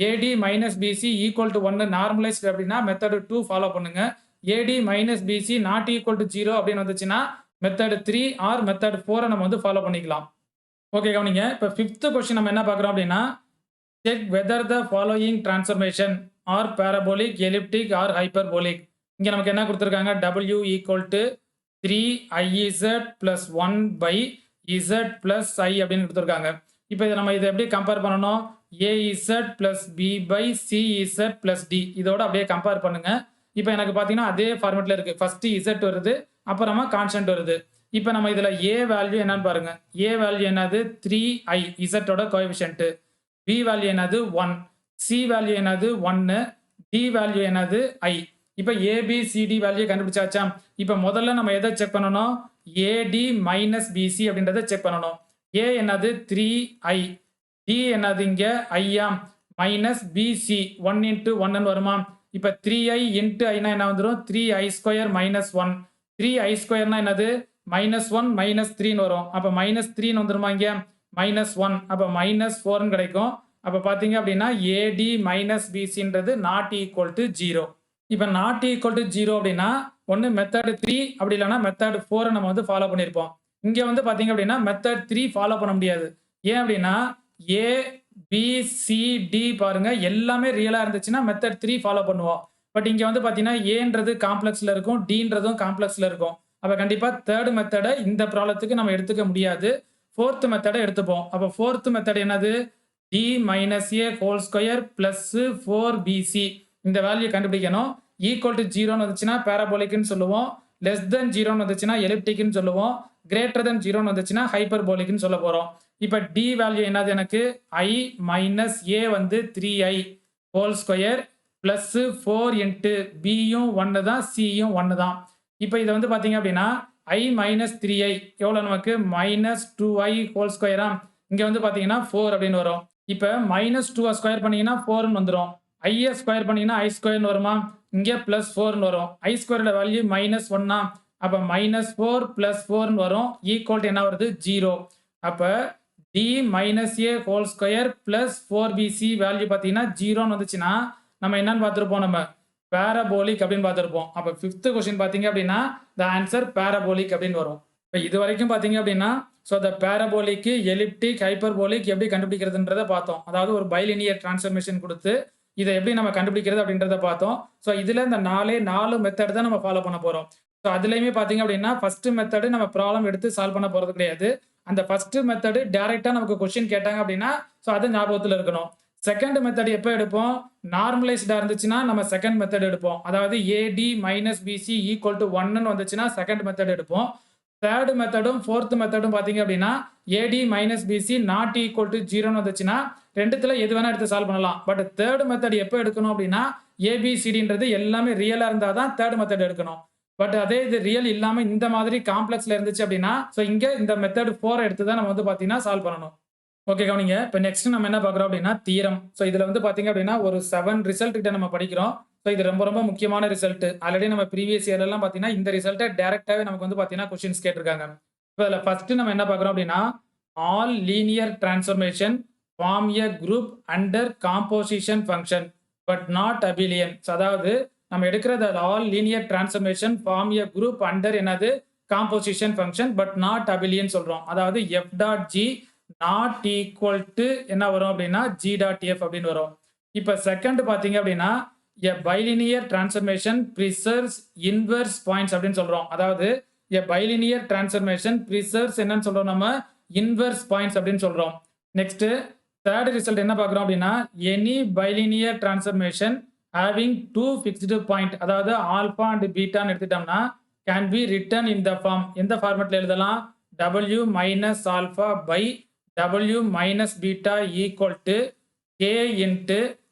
AD minus BC equal to 1 normalized அப்படின்னா மெத்தட் 2 ஃபாலோ பண்ணுங்க. AD minus BC not equal to 0 அப்படின்னு வந்துச்சுன்னா மெத்தட் 3 ஆர் மெத்தட் 4 நம்ம வந்து ஃபாலோ பண்ணிக்கலாம். ஓகே கவனிங்க. இப்போ 5th கொஸ்டின் நம்ம என்ன பார்க்குறோம் அப்படின்னா check whether the following transformation are parabolic, elliptic or hyperbolic. இங்க நமக்கு என்ன கொடுத்துருக்காங்க? W equal to 3IZ plus 1 by Z plus I அப்படின்னு கொடுத்துருக்காங்க. இப்போ இதை நம்ம இதை எப்படி கம்பேர் பண்ணணும்? AZ plus B by CZ plus D இதோட அப்படியே கம்பேர் பண்ணுங்க. இப்போ எனக்கு பார்த்தீங்கன்னா அதே ஃபார்மேட்ல இருக்கு. ஃபர்ஸ்ட் Z வருது, அப்புறமா கான்ஸ்டன்ட் வருது. இப்போ நம்ம இதுல A வேல்யூ என்னன்னு பாருங்க. A வேல்யூ என்னது? 3I Z ஓட கோஎஃபிஷியன்ட். B வேல்யூ என்னது? 1. C வேல்யூ என்னது? 1. D வேல்யூ என்னது? I. இப்போ ஏபிசிடி வேல்யூ கண்டுபிடிச்சாச்சா? இப்போ முதல்ல நம்ம எதை செக் பண்ணணும்? ஏடி மைனஸ் பிசி அப்படின்றத செக் பண்ணணும். ஏ என்னது? 3I. டி என்னது? இங்க ஐயா மைனஸ் பிசி 1 இன்ட்டு 1 வருமா? இப்போ 3I இன்ட்டு ஐனா என்ன வந்துடும்? 3I square minus 1. 3I ஸ்கொயர்னா என்னது? மைனஸ் 1 மைனஸ் 3ன்னு வரும். அப்போ மைனஸ் 3ன்னு வந்துருமா? இங்க மைனஸ் 1. அப்போ மைனஸ் 4ன்னு கிடைக்கும். அப்போ பார்த்தீங்க அப்படின்னா ஏடி மைனஸ் பிசின்றது நாட் ஈக்குவல் டு 0. இப்போ நாட் ஈக்குவல் டு 0 அப்படின்னா ஒன்று மெத்தட் 3 அப்படி இல்லைன்னா மெத்தட் 4 நம்ம வந்து ஃபாலோ பண்ணியிருப்போம். இங்கே வந்து பார்த்தீங்க அப்படின்னா மெத்தட் 3 ஃபாலோ பண்ண முடியாது. ஏன் அப்படின்னா ஏ பி சி டி பாருங்க எல்லாமே ரியலாக இருந்துச்சுன்னா மெத்தட் 3 ஃபாலோ பண்ணுவோம். பட் இங்கே வந்து பார்த்தீங்கன்னா ஏன்றது காம்ப்ளெக்ஸில் இருக்கும், டின்றதும் காம்ப்ளெக்ஸில் இருக்கும். அப்போ கண்டிப்பாக தேர்ட் மெத்தடை இந்த ப்ராப்ளத்துக்கு நம்ம எடுத்துக்க முடியாது. 4th மெத்தடை எடுத்துப்போம். அப்போ 4th மெத்தட் என்னது? D minus A whole square plus 4பிசி இந்த வேல்யூ கண்டுபிடிக்கணும். ஈக்குவல் டு 0ன்னு வந்துச்சுன்னா பேராபோலிக்னு சொல்லுவோம். லெஸ் தென் 0ன்னு வந்துச்சுன்னா எலிப்டிக்னு சொல்லுவோம். கிரேட்டர் தென் 0ன்னு வந்துச்சுன்னா ஹைப்பர்போலிக்னு சொல்ல போறோம். இப்போ டி வேல்யூ என்னது? எனக்கு ஐ மைனஸ் ஏ வந்து 3I whole square plus 4 into பியும் 1 தான், சியும் 1 தான். இப்போ இதை வந்து பார்த்தீங்க அப்படின்னா ஐ மைனஸ் 3I எவ்வளோ நமக்கு? மைனஸ் 2I ஹோல் ஸ்கொயரா? இங்கே வந்து பார்த்தீங்கன்னா 4 அப்படின்னு வரும். இப்போ மைனஸ் 2 ஸ்கொயர் பண்ணீங்கன்னா 4ன்னு வந்துடும். ஐயை ஸ்கொயர் பண்ணீங்கன்னா ஐ ஸ்கொயர்னு வருமா? இங்கே பிளஸ் 4ன்னு வரும். ஐ ஸ்கொயரோட வேல்யூ மைனஸ் 1 அப்போ மைனஸ் 4 பிளஸ் 4ன்னு வரும். ஈக்குவல் டு என்ன வருது? 0. அப்போ D minus A whole square plus 4பிசி value பார்த்தீங்கன்னா 0ன்னு வந்துச்சுன்னா நம்ம என்னன்னு பார்த்துருப்போம்? நம்ம பேரபோலிக் அப்படின்னு பார்த்துருப்போம். அப்போ 5th கொஸ்டின் பார்த்தீங்க அப்படின்னா த ஆன்சர் பேரபோலிக் அப்படின்னு வரும். இப்போ இது வரைக்கும் பார்த்தீங்க அப்படின்னா ஸோ இந்த பேரபோலிக், எலிப்டிக், ஹைப்பர்போலிக் எப்படி கண்டுபிடிக்கிறதுன்றத பார்த்தோம். அதாவது ஒரு பைலினியர் டிரான்ஸ்ஃபர்மேஷன் குடுத்து, இத எப்படி நம்ம கண்டுபிடிக்கிறது அப்படின்றத பார்த்தோம். ஸோ இதுல இந்த 4 மெத்தட் தான் நம்ம ஃபாலோ பண்ண போறோம். ஸோ அதுலயுமே பார்த்தீங்க அப்படின்னா, ஃபர்ஸ்ட் மெத்தட் நம்ம ப்ராப்ளம் எடுத்து சால்வ் பண்ண போறது கிடையாது. அந்த ஃபர்ஸ்ட் மெத்தட் டைரக்ட்டா நமக்கு கொஸ்டின் கேட்டாங்க அப்படின்னா, ஸோ அது ஞாபகத்துல இருக்கணும். செகண்ட் மெத்தட் எப்ப எடுப்போம்? நார்மலைஸ்டா இருந்துச்சுன்னா நம்ம செகண்ட் மெத்தட் எடுப்போம். அதாவது AD - BC = 1ன்னு வந்துச்சுன்னா செகண்ட் மெத்தட் எடுப்போம். தேர்ட் மெத்தடும், ஃபோர்த் மெத்தடும் பார்த்தீங்க அப்படின்னா, AD - BC ≠ 0ன்னு வந்துச்சுன்னா, 2த்துல எது வேணா எடுத்து சால்வ் பண்ணலாம். பட் தேர்ட் மெத்தட் எப்ப எடுக்கணும் அப்படின்னா, ABCDன்றது எல்லாமே ரியலா இருந்தா தான் தேர்ட் மெத்தட் எடுக்கணும். பட் அதே இது ரியல் இல்லாம இந்த மாதிரி காம்ப்ளெக்ஸ்ல இருந்துச்சு அப்படின்னா, ஸோ இங்க இந்த மெத்தட் 4 எடுத்து தான் நம்ம வந்து பார்த்தீங்கன்னா சால்வ் பண்ணணும். ஓகே கவனிங்க. இப்ப நெக்ஸ்ட் நம்ம என்ன பார்க்குறோம் அப்படின்னா, தியரம். ஸோ இதுல வந்து பார்த்தீங்க அப்படின்னா, ஒரு 7 ரிசல்ட் கிட்ட நம்ம படிக்கிறோம். ஸோ இது ரொம்ப ரொம்ப முக்கியமான ரிசல்ட். ஆல்ரெடி நம்ம ப்ரீவியஸ் இயர்லலாம் பார்த்தீங்கன்னா, இந்த ரிசல்ட்ட டைரக்ட்டாவே நமக்கு வந்து பார்த்தீங்கன்னா கொஸ்டின்ஸ் கேட்டிருக்காங்க. இப்ப இதுல ஃபர்ஸ்ட் நம்ம என்ன பார்க்குறோம் அப்படின்னா, all linear transformation form a group under composition function but not abelian. So அதாவது நம்ம எடுக்கிறது all linear transformation form a group under என்னது composition function but not abelian சொல்றோம். அதாவது F.G நாட் ஈக்குவல் டு என்ன வரும் அப்படின்னா G.F அப்படின்னு வரும். இப்ப செகண்ட் பாத்தீங்க அப்படின்னா a bilinear transformation preserves inverse points அப்படின்னு சொல்றோம். அதாவது a bilinear transformation preserves என்னன்னு சொல்றோம் நம்ம inverse points அப்படின்னு சொல்றோம். நெக்ஸ்ட் தேர்ட் ரிசல்ட் என்ன பார்க்குறோம் அப்படின்னா any bilinear transformation having two fixed point அதாவது ஆல்பா அண்ட் பீட்டான்னு எடுத்துட்டோம்னா can be written in the form எந்த ஃபார்மேட்ல எழுதலாம் W minus alpha by W minus beta equal to K into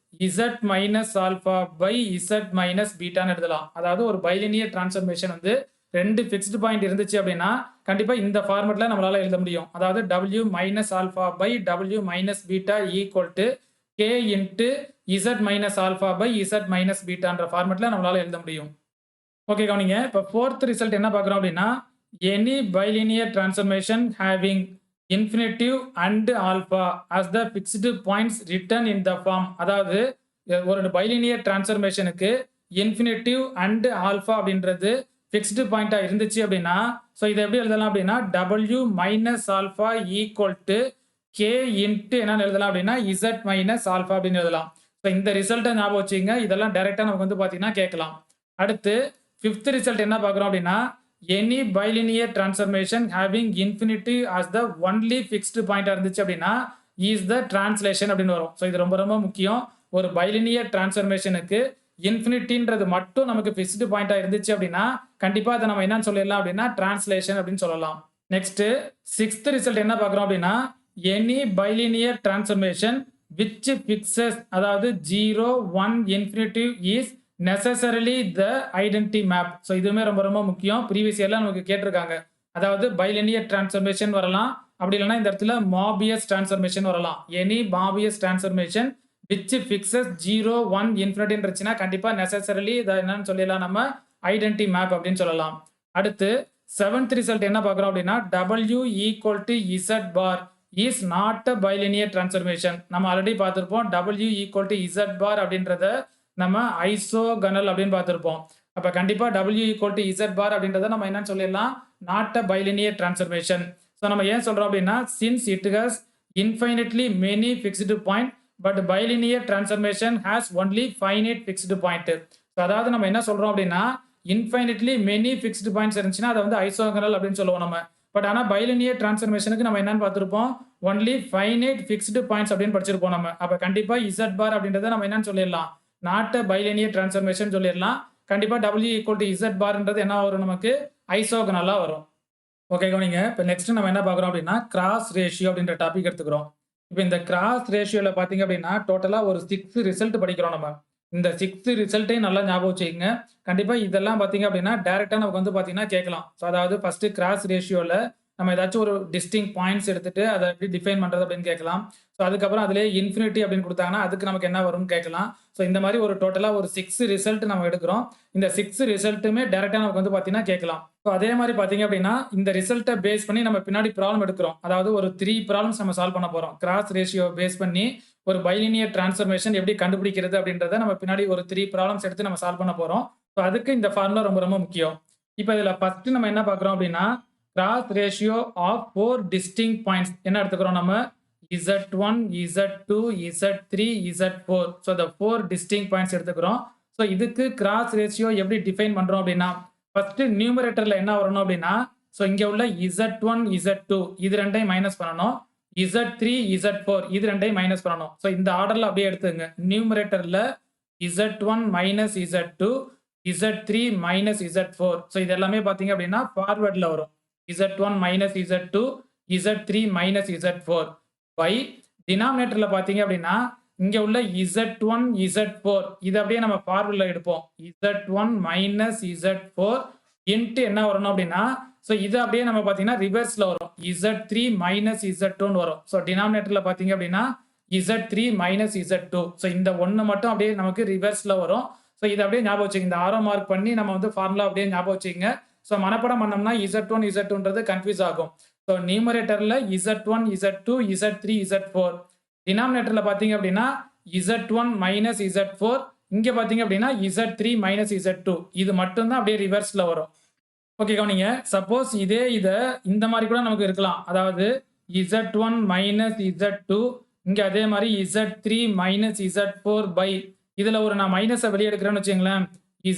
Z minus alpha by Z minus beta ன்னு எழுதலாம். அதாவது ஒரு bilinear transformation வந்து 2 fixed point இருந்துச்சு அப்படின்னா கண்டிப்பா இந்த ஃபார்மேட்ல நம்மளால எழுத முடியும். அதாவது W minus alpha by W minus beta equal to K into Z minus alpha by Z minus betaன்ற ஃபார்மேட்ல நம்மளால எழுத முடியும். ஓகே கவனிங்க. இப்ப ஃபோர்த் ரிசல்ட் என்ன பார்க்குறோம் அப்படின்னா any bilinear transformation having infinitive and alpha as the fixed points written in the form. அதாவது ஒரு பைலினியர் டிரான்ஸ்ஃபர்மேஷனுக்கு infinitive and alpha அப்படின்றது ஃபிக்ஸ்டு பாயிண்டா இருந்துச்சு அப்படின்னா ஸோ இதை எப்படி எழுதலாம் அப்படின்னா W minus alpha equal to K into என்னன்னு எழுதலாம் அப்படின்னா Z minus alpha அப்படின்னு எழுதலாம். ஸோ இந்த ரிசல்ட்டை ஞாபகம் வச்சுங்க. இதெல்லாம் டைரக்டா நமக்கு வந்து பார்த்தீங்கன்னா கேட்கலாம். அடுத்து ஃபிஃப்த் ரிசல்ட் என்ன பார்க்குறோம் அப்படின்னா any bilinear transformation having infinity as the only fixed point இருந்துச்சு அப்படின்னா is the translation அப்படின்னு வரும். ஸோ இது ரொம்ப ரொம்ப முக்கியம். ஒரு பைலினியர் டிரான்ஸ்ஃபர்மேஷனுக்கு இன்ஃபினிட்டின்றது மட்டும் நமக்கு ஃபிக்ஸ்டு பாயிண்டா இருந்துச்சு அப்படின்னா கண்டிப்பா அதை நம்ம என்னன்னு சொல்லிடலாம் அப்படின்னா டிரான்ஸ்லேஷன் அப்படின்னு சொல்லலாம். நெக்ஸ்ட் சிக்ஸ்த் ரிசல்ட் என்ன பார்க்குறோம் அப்படின்னா any bilinear transformation which fixes அதாவது 0 1 infinitive is necessarily the identity map. So இதுவுமே ரொம்ப ரொம்ப முக்கியம். ப்ரீவியஸ் இயர்ல நமக்கு கேட்டிருக்காங்க. அதாவது பைலினியர் டிரான்ஸ்ஃபர்மேஷன் வரலாம். அப்படி இல்லைன்னா இந்த இடத்துல மாபியஸ் டிரான்ஸ்ஃபர்மேஷன் வரலாம். Any Morbius transformation which fixes 0 1 இன்ஃபினிட்டின்னு இருந்துச்சுன்னா கண்டிப்பா நெசசரிலி இதை என்னன்னு சொல்லிடலாம் நம்ம ஐடென்டி மேப் அப்படின்னு சொல்லலாம். அடுத்து செவன்த் ரிசல்ட் என்ன பார்க்குறோம் அப்படின்னா W equal to Z bar is not a bilinear transformation. நம்ம ஆல்ரெடி பார்த்துருப்போம். W equal to Z bar அப்படின்றத நம்ம ஐசோகனல் அப்படின்னு பார்த்துருப்போம். அப்ப கண்டிப்பா W equal to Z bar அப்படின்றத நம்ம என்னன்னு சொல்லிடலாம் not a bilinear transformation. So நம்ம ஏன் சொல்றோம் அப்படின்னா since it has infinitely many fixed point but bilinear transformation has only finite fixed point. So அதாவது நம்ம என்ன சொல்றோம் அப்படின்னா இன்ஃபைனிட்லி மெனி ஃபிக்ஸ்டு பாயிண்ட்ஸ் இருந்துச்சுன்னா அதை வந்து ஐசோகனல் அப்படின்னு சொல்லுவோம் நம்ம. பட் ஆனால் பைலினியர் டிரான்ஸ்ஃபர்மேஷனுக்கு நம்ம என்னன்னு பார்த்துருப்போம் ஒன்லி ஃபைனைட் ஃபிக்ஸ்டு பாயிண்ட்ஸ் அப்படின்னு படிச்சிருப்போம் நம்ம. அப்ப கண்டிப்பா Z bar அப்படின்றத நம்ம என்னன்னு சொல்லிடலாம் நாட் அ பைலினியர் டிரான்ஸ்ஃபர்மேஷன் சொல்லிடலாம். கண்டிப்பா W equal to Z barன்றது என்ன வரும் நமக்கு ஐசோகனலா வரும். ஓகே கவனிங்க. இப்போ நெக்ஸ்ட் நம்ம என்ன பார்க்குறோம் அப்படின்னா கிராஸ் ரேஷியோ அப்படின்ற டாபிக் எடுத்துக்கிறோம். இப்போ இந்த கிராஸ் ரேஷியோல பார்த்தீங்க அப்படின்னா டோட்டலா ஒரு 6 ரிசல்ட் படிக்கிறோம் நம்ம. இந்த 6 ரிசல்ட்டையும் நல்லா ஞாபகம் வச்சுக்கோங்க. கண்டிப்பா இதெல்லாம் பார்த்தீங்க அப்படின்னா டைரக்டா நமக்கு வந்து பார்த்தீங்கன்னா கேட்கலாம். ஸோ அதாவது ஃபர்ஸ்ட் கிராஸ் ரேஷியோல நம்ம ஏதாச்சும் ஒரு டிஸ்டிங் பாயிண்ட்ஸ் எடுத்துட்டு அதை எப்படி டிஃபைன் பண்றது அப்படின்னு கேட்கலாம். ஸோ அதுக்கப்புறம் அதுலேயே இன்ஃபினிட்டி அப்படின்னு கொடுத்தாங்கன்னா அதுக்கு நமக்கு என்ன வரும்னு கேட்கலாம். ஸோ இந்த மாதிரி ஒரு டோட்டலா ஒரு 6 ரிசல்ட் நம்ம எடுக்கிறோம். இந்த 6 ரிசல்ட்டுமே டைரக்டா நமக்கு வந்து பார்த்தீங்கன்னா கேட்கலாம். ஸோ அதே மாதிரி பார்த்தீங்க அப்படின்னா இந்த ரிசல்ட்டை பேஸ் பண்ணி நம்ம பின்னாடி ப்ராப்ளம் எடுக்கிறோம். அதாவது ஒரு 3 ப்ராப்ளம்ஸ் நம்ம சால்வ் பண்ண போறோம். கிராஸ் ரேஷியோ பேஸ் பண்ணி ஒரு பைலினியர் டிரான்ஸ்ஃபர்மேஷன் எப்படி கண்டுபிடிக்கிறது அப்படின்றத நம்ம பின்னாடி ஒரு 3 ப்ராப்ளம்ஸ் எடுத்து நம்ம சால்வ் பண்ண போறோம். ஸோ அதுக்கு இந்த ஃபார்முலா ரொம்ப ரொம்ப முக்கியம். இப்போ இதுல ஃபர்ஸ்ட் நம்ம என்ன பார்க்குறோம் அப்படின்னா cross ratio of 4 distinct points என்ன எடுத்துக்கிறோம் நம்ம Z1, Z2, Z3, Z4. So இந்த 4 டிஸ்டிங்க்ட் பாயிண்ட்ஸ் எடுத்துக்கிறோம். ஸோ இதுக்கு கிராஸ் ரேஷியோ எப்படி டிஃபைன் பண்றோம் அப்படின்னா ஃபர்ஸ்ட் நியூமரேட்டர்ல என்ன வரணும் அப்படின்னா ஸோ இங்க உள்ள Z1, Z2 இது ரெண்டையும் மைனஸ் பண்ணணும். Z3, Z4 இது ரெண்டையும் மைனஸ் பண்ணணும். ஸோ இந்த ஆர்டர்ல அப்படியே எடுத்துங்க. நியூமரேட்டர்ல Z1 minus Z2, Z3 minus Z4. So இது எல்லாமே பார்த்தீங்க அப்படின்னா ஃபார்வர்ட்ல வரும். Z1 minus Z2, Z3 minus Z4 by டினாமினேட்டர்ல பார்த்தீங்க அப்படின்னா இங்க உள்ள Z1, Z4 இது அப்படியே நம்ம ஃபார்வர்ட்ல எடுப்போம். Z1 மைனஸ் Z4 இன்ட்டு என்ன வரணும் அப்படின்னா ஸோ இது அப்படியே நம்ம பார்த்தீங்கன்னா ரிவர்ஸ்ல வரும். Z3 மைனஸ் Z2 வரும். ஸோ டினாமினேட்டர்ல பார்த்தீங்க அப்படின்னா Z3 மைனஸ் Z2. ஸோ இந்த ஒன்று மட்டும் அப்படியே நமக்கு ரிவர்ஸ்ல வரும். ஸோ இதை அப்படியே ஞாபகம் வச்சுங்க. இந்த ஆரோ மார்க் பண்ணி நம்ம வந்து ஃபார்முலா அப்படியே ஞாபகம் வச்சுங்க. ஸோ மனப்படம் பண்ணோம்னா Z1, Z2ன்றது கன்ஃபியூஸ் ஆகும். So நியூமரேட்டர்ல Z1, Z2, Z3, Z4. டினாமினேட்டர்ல பார்த்தீங்க அப்படின்னா Z1 மைனஸ் Z4. இங்க பார்த்தீங்க அப்படின்னா Z3 மைனஸ் Z2. இது மட்டும் தான் அப்படியே ரிவர்ஸ்ல வரும். ஓகே கவனிங்க. சப்போஸ் இதே இதை இந்த மாதிரி கூட நமக்கு இருக்கலாம். அதாவது Z1 மைனஸ் Z2 இங்க அதே மாதிரி Z3 மைனஸ் Z4 பை இதுல ஒரு நான் மைனஸை வெளியே எடுக்கிறேன்னு வச்சுங்களேன்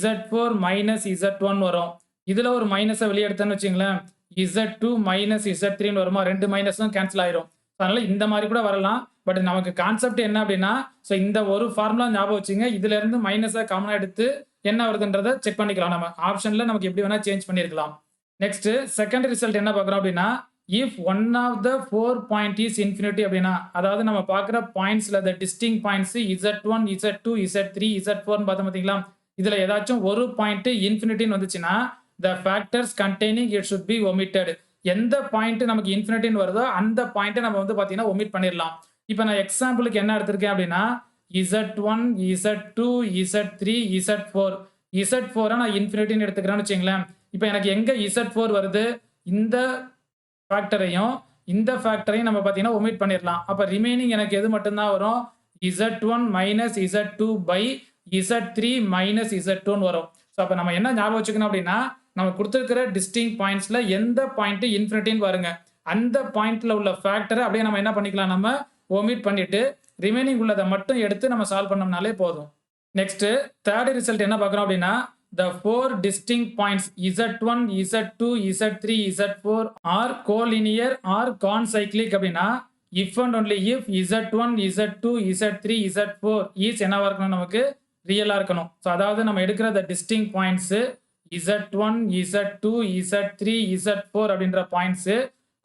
Z4 மைனஸ் Z1 வரும். இதுல ஒரு மைனஸை வெளியே எடுத்தேன்னு வச்சுங்களேன் Z2 மைனஸ் Z3 வருமா, ரெண்டு மைனஸும் கேன்சல் ஆயிரும். அதனால இந்த மாதிரி கூட வரலாம். பட் நமக்கு கான்செப்ட் என்ன அப்படின்னா ஸோ இந்த ஒரு ஃபார்முலா ஞாபகம் வச்சுங்க. இதுல இருந்து மைனஸை காமனா எடுத்து என்ன வருதுன்றதை செக் பண்ணிக்கலாம். நம்ம ஆப்ஷன்ல நமக்கு எப்படி வேணா சேஞ்ச் பண்ணிருக்கலாம். நெக்ஸ்ட் செகண்ட் ரிசல்ட் என்ன பார்க்குறோம் அப்படின்னா if one of the 4 point is infinity அப்படின்னா அதாவது நம்ம பார்க்குற பாயிண்ட்ஸ்ல த டிஸ்டிங் points Z1, Z2, Z3, Z4 பார்த்தோம் பார்த்தீங்களா, இதுல ஏதாச்சும் ஒரு பாயிண்ட் இன்ஃபினிட்டின்னு வந்துச்சுன்னா the factors containing it should be omitted. எந்த பாயிண்ட் நமக்கு இன்ஃபினிட்டின்னு வருதோ அந்த பாயிண்ட்டை நம்ம வந்து பார்த்தீங்கன்னா ஒமிட் பண்ணிடலாம். இப்போ நான் எக்ஸாம்பிளுக்கு என்ன எடுத்திருக்கேன் அப்படின்னா Z1, Z2, Z3, Z4. Z4 நான் இன்ஃபினிட்டின்னு எடுத்துக்கிறேன்னு வச்சுங்களேன். இப்போ எனக்கு எங்க Z4 வருது, இந்த ஃபேக்டரையும் இந்த ஃபேக்டரையும் நம்ம பார்த்தீங்கன்னா ஒமிட் பண்ணிடலாம். அப்போ ரிமைனிங் எனக்கு எது மட்டும்தான் வரும் Z1 minus Z2 by Z3 minus Z2 வரும். ஸோ அப்போ நம்ம என்ன ஞாபகம் வச்சுக்கணும் அப்படின்னா நம்ம கொடுத்துருக்கிற டிஸ்டிங் பாயிண்ட்ஸ்ல எந்த பாயிண்ட் இன்ஃபினிட்டின்னு பாருங்க, அந்த பாயிண்ட்ல உள்ள ஃபேக்டரை அப்படியே நம்ம என்ன பண்ணிக்கலாம், நம்ம ஒமிட் பண்ணிட்டு ரிமைனிங் உள்ளதை மட்டும் எடுத்து நம்ம சால்வ் பண்ணோம்னாலே போதும். நெக்ஸ்ட் தேர்ட் ரிசல்ட் என்ன பார்க்குறோம் அப்படின்னா the 4 distinct points Z1, Z2, Z3, Z4 are collinear or concyclic அப்படின்னா if and only if Z1, Z2, Z3, Z4 is என்னவா இருக்கணும், நமக்கு ரியலா இருக்கணும். ஸோ அதாவது நம்ம எடுக்கிற the distinct points Z1, Z2, Z3, Z4 அப்படின்ற பாயிண்ட்ஸ்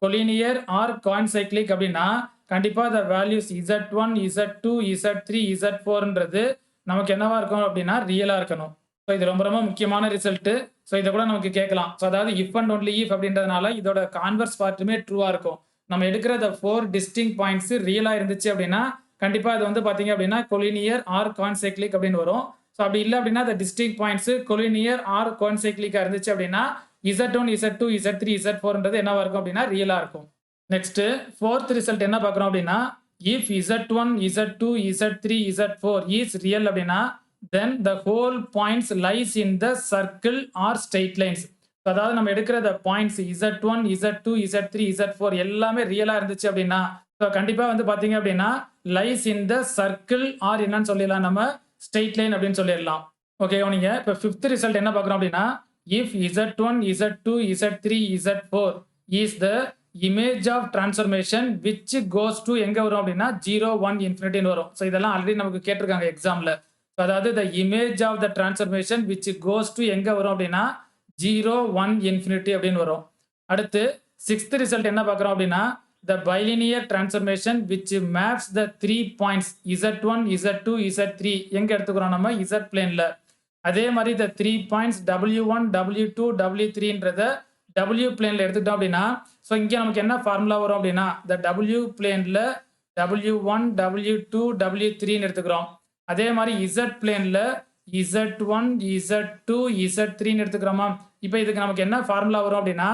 collinear or concyclic அப்படின்னா கண்டிப்பா the values Z1, Z2, Z3, Z4ன்றது நமக்கு என்னவா இருக்கும் அப்படின்னா ரியலா இருக்கணும். ஸோ இது ரொம்ப ரொம்ப முக்கியமான ரிசல்ட். ஸோ இதை கூட நமக்கு கேட்கலாம். ஸோ அதாவது இஃப் அண்ட் ஒன்லி இஃப் அப்படின்றதுனால இதோட கான்வர்ஸ் பார்ட்டுமே ட்ரூவா இருக்கும். நம்ம எடுக்கிற the 4 டிஸ்டிங் பாயிண்ட்ஸ் ரியலா இருந்துச்சு அப்படின்னா கண்டிப்பா அது வந்து பாத்தீங்க அப்படின்னா கொலினியர் ஆர் கான்சைக்ளிக் அப்படின்னு வரும். ஸோ அப்படி இல்லை அப்படின்னா the டிஸ்டிங் பாயிண்ட்ஸ் கொலினியர் ஆர் கான்சைக்ளிக்கா இருந்துச்சு அப்படின்னா Z1, Z2, Z3, Z4ன்றது என்னவா இருக்கும் அப்படின்னா ரியலா இருக்கும். நெக்ஸ்ட் ஃபோர்த் ரிசல்ட் என்ன பார்க்குறோம் அப்படின்னா if Z1, Z2, Z3, Z4 is real அப்படின்னா then the whole points lies in the circle or straight lines. அதாவது நம்ம எடுக்கிற the points Z1, Z2, Z3, Z4 எல்லாமே ரியலா இருந்துச்சு அப்படின்னா கண்டிப்பா வந்து பாத்தீங்க அப்படின்னா lies in the circle or என்னன்னு சொல்லிடலாம், நம்ம straight line அப்படின்னு சொல்லிடலாம். ஓகே நீங்க இப்போ ஃபிஃப்த் ரிசல்ட் என்ன பார்க்குறோம் அப்படின்னா if Z1, Z2, Z3, Z4 is the image of transformation which goes to எங்க வரும் அப்படின்னா 0, 1, infinity வரும். ஸோ இதெல்லாம் ஆல்ரெடி நமக்கு கேட்டிருக்காங்க எக்ஸாம்ல. அதாவது the image of the transformation which goes to எங்க வரும் அப்படின்னா 0, 1, infinity அப்படின்னு வரும். அடுத்து சிக்ஸ்த் ரிசல்ட் என்ன பார்க்குறோம் அப்படின்னா the bilinear transformation which maps the 3 points Z1, Z2, Z3 எங்க எடுத்துக்கிறோம், நம்ம Z பிளேன்ல. அதே மாதிரி the 3 points W1, W2, W3ன்றத W பிளேன்ல எடுத்துக்கிட்டோம் அப்படின்னா ஸோ இங்கே நமக்கு என்ன ஃபார்முலா வரும் அப்படின்னா the W பிளேன்ல W1, W2, W3ன்னு எடுத்துக்கிறோம். அதே மாதிரி Z பிளேன்ல Z1, Z2, Z3ன்னு எடுத்துக்கிறோமா. இப்போ இதுக்கு நமக்கு என்ன ஃபார்முலா வரும் அப்படின்னா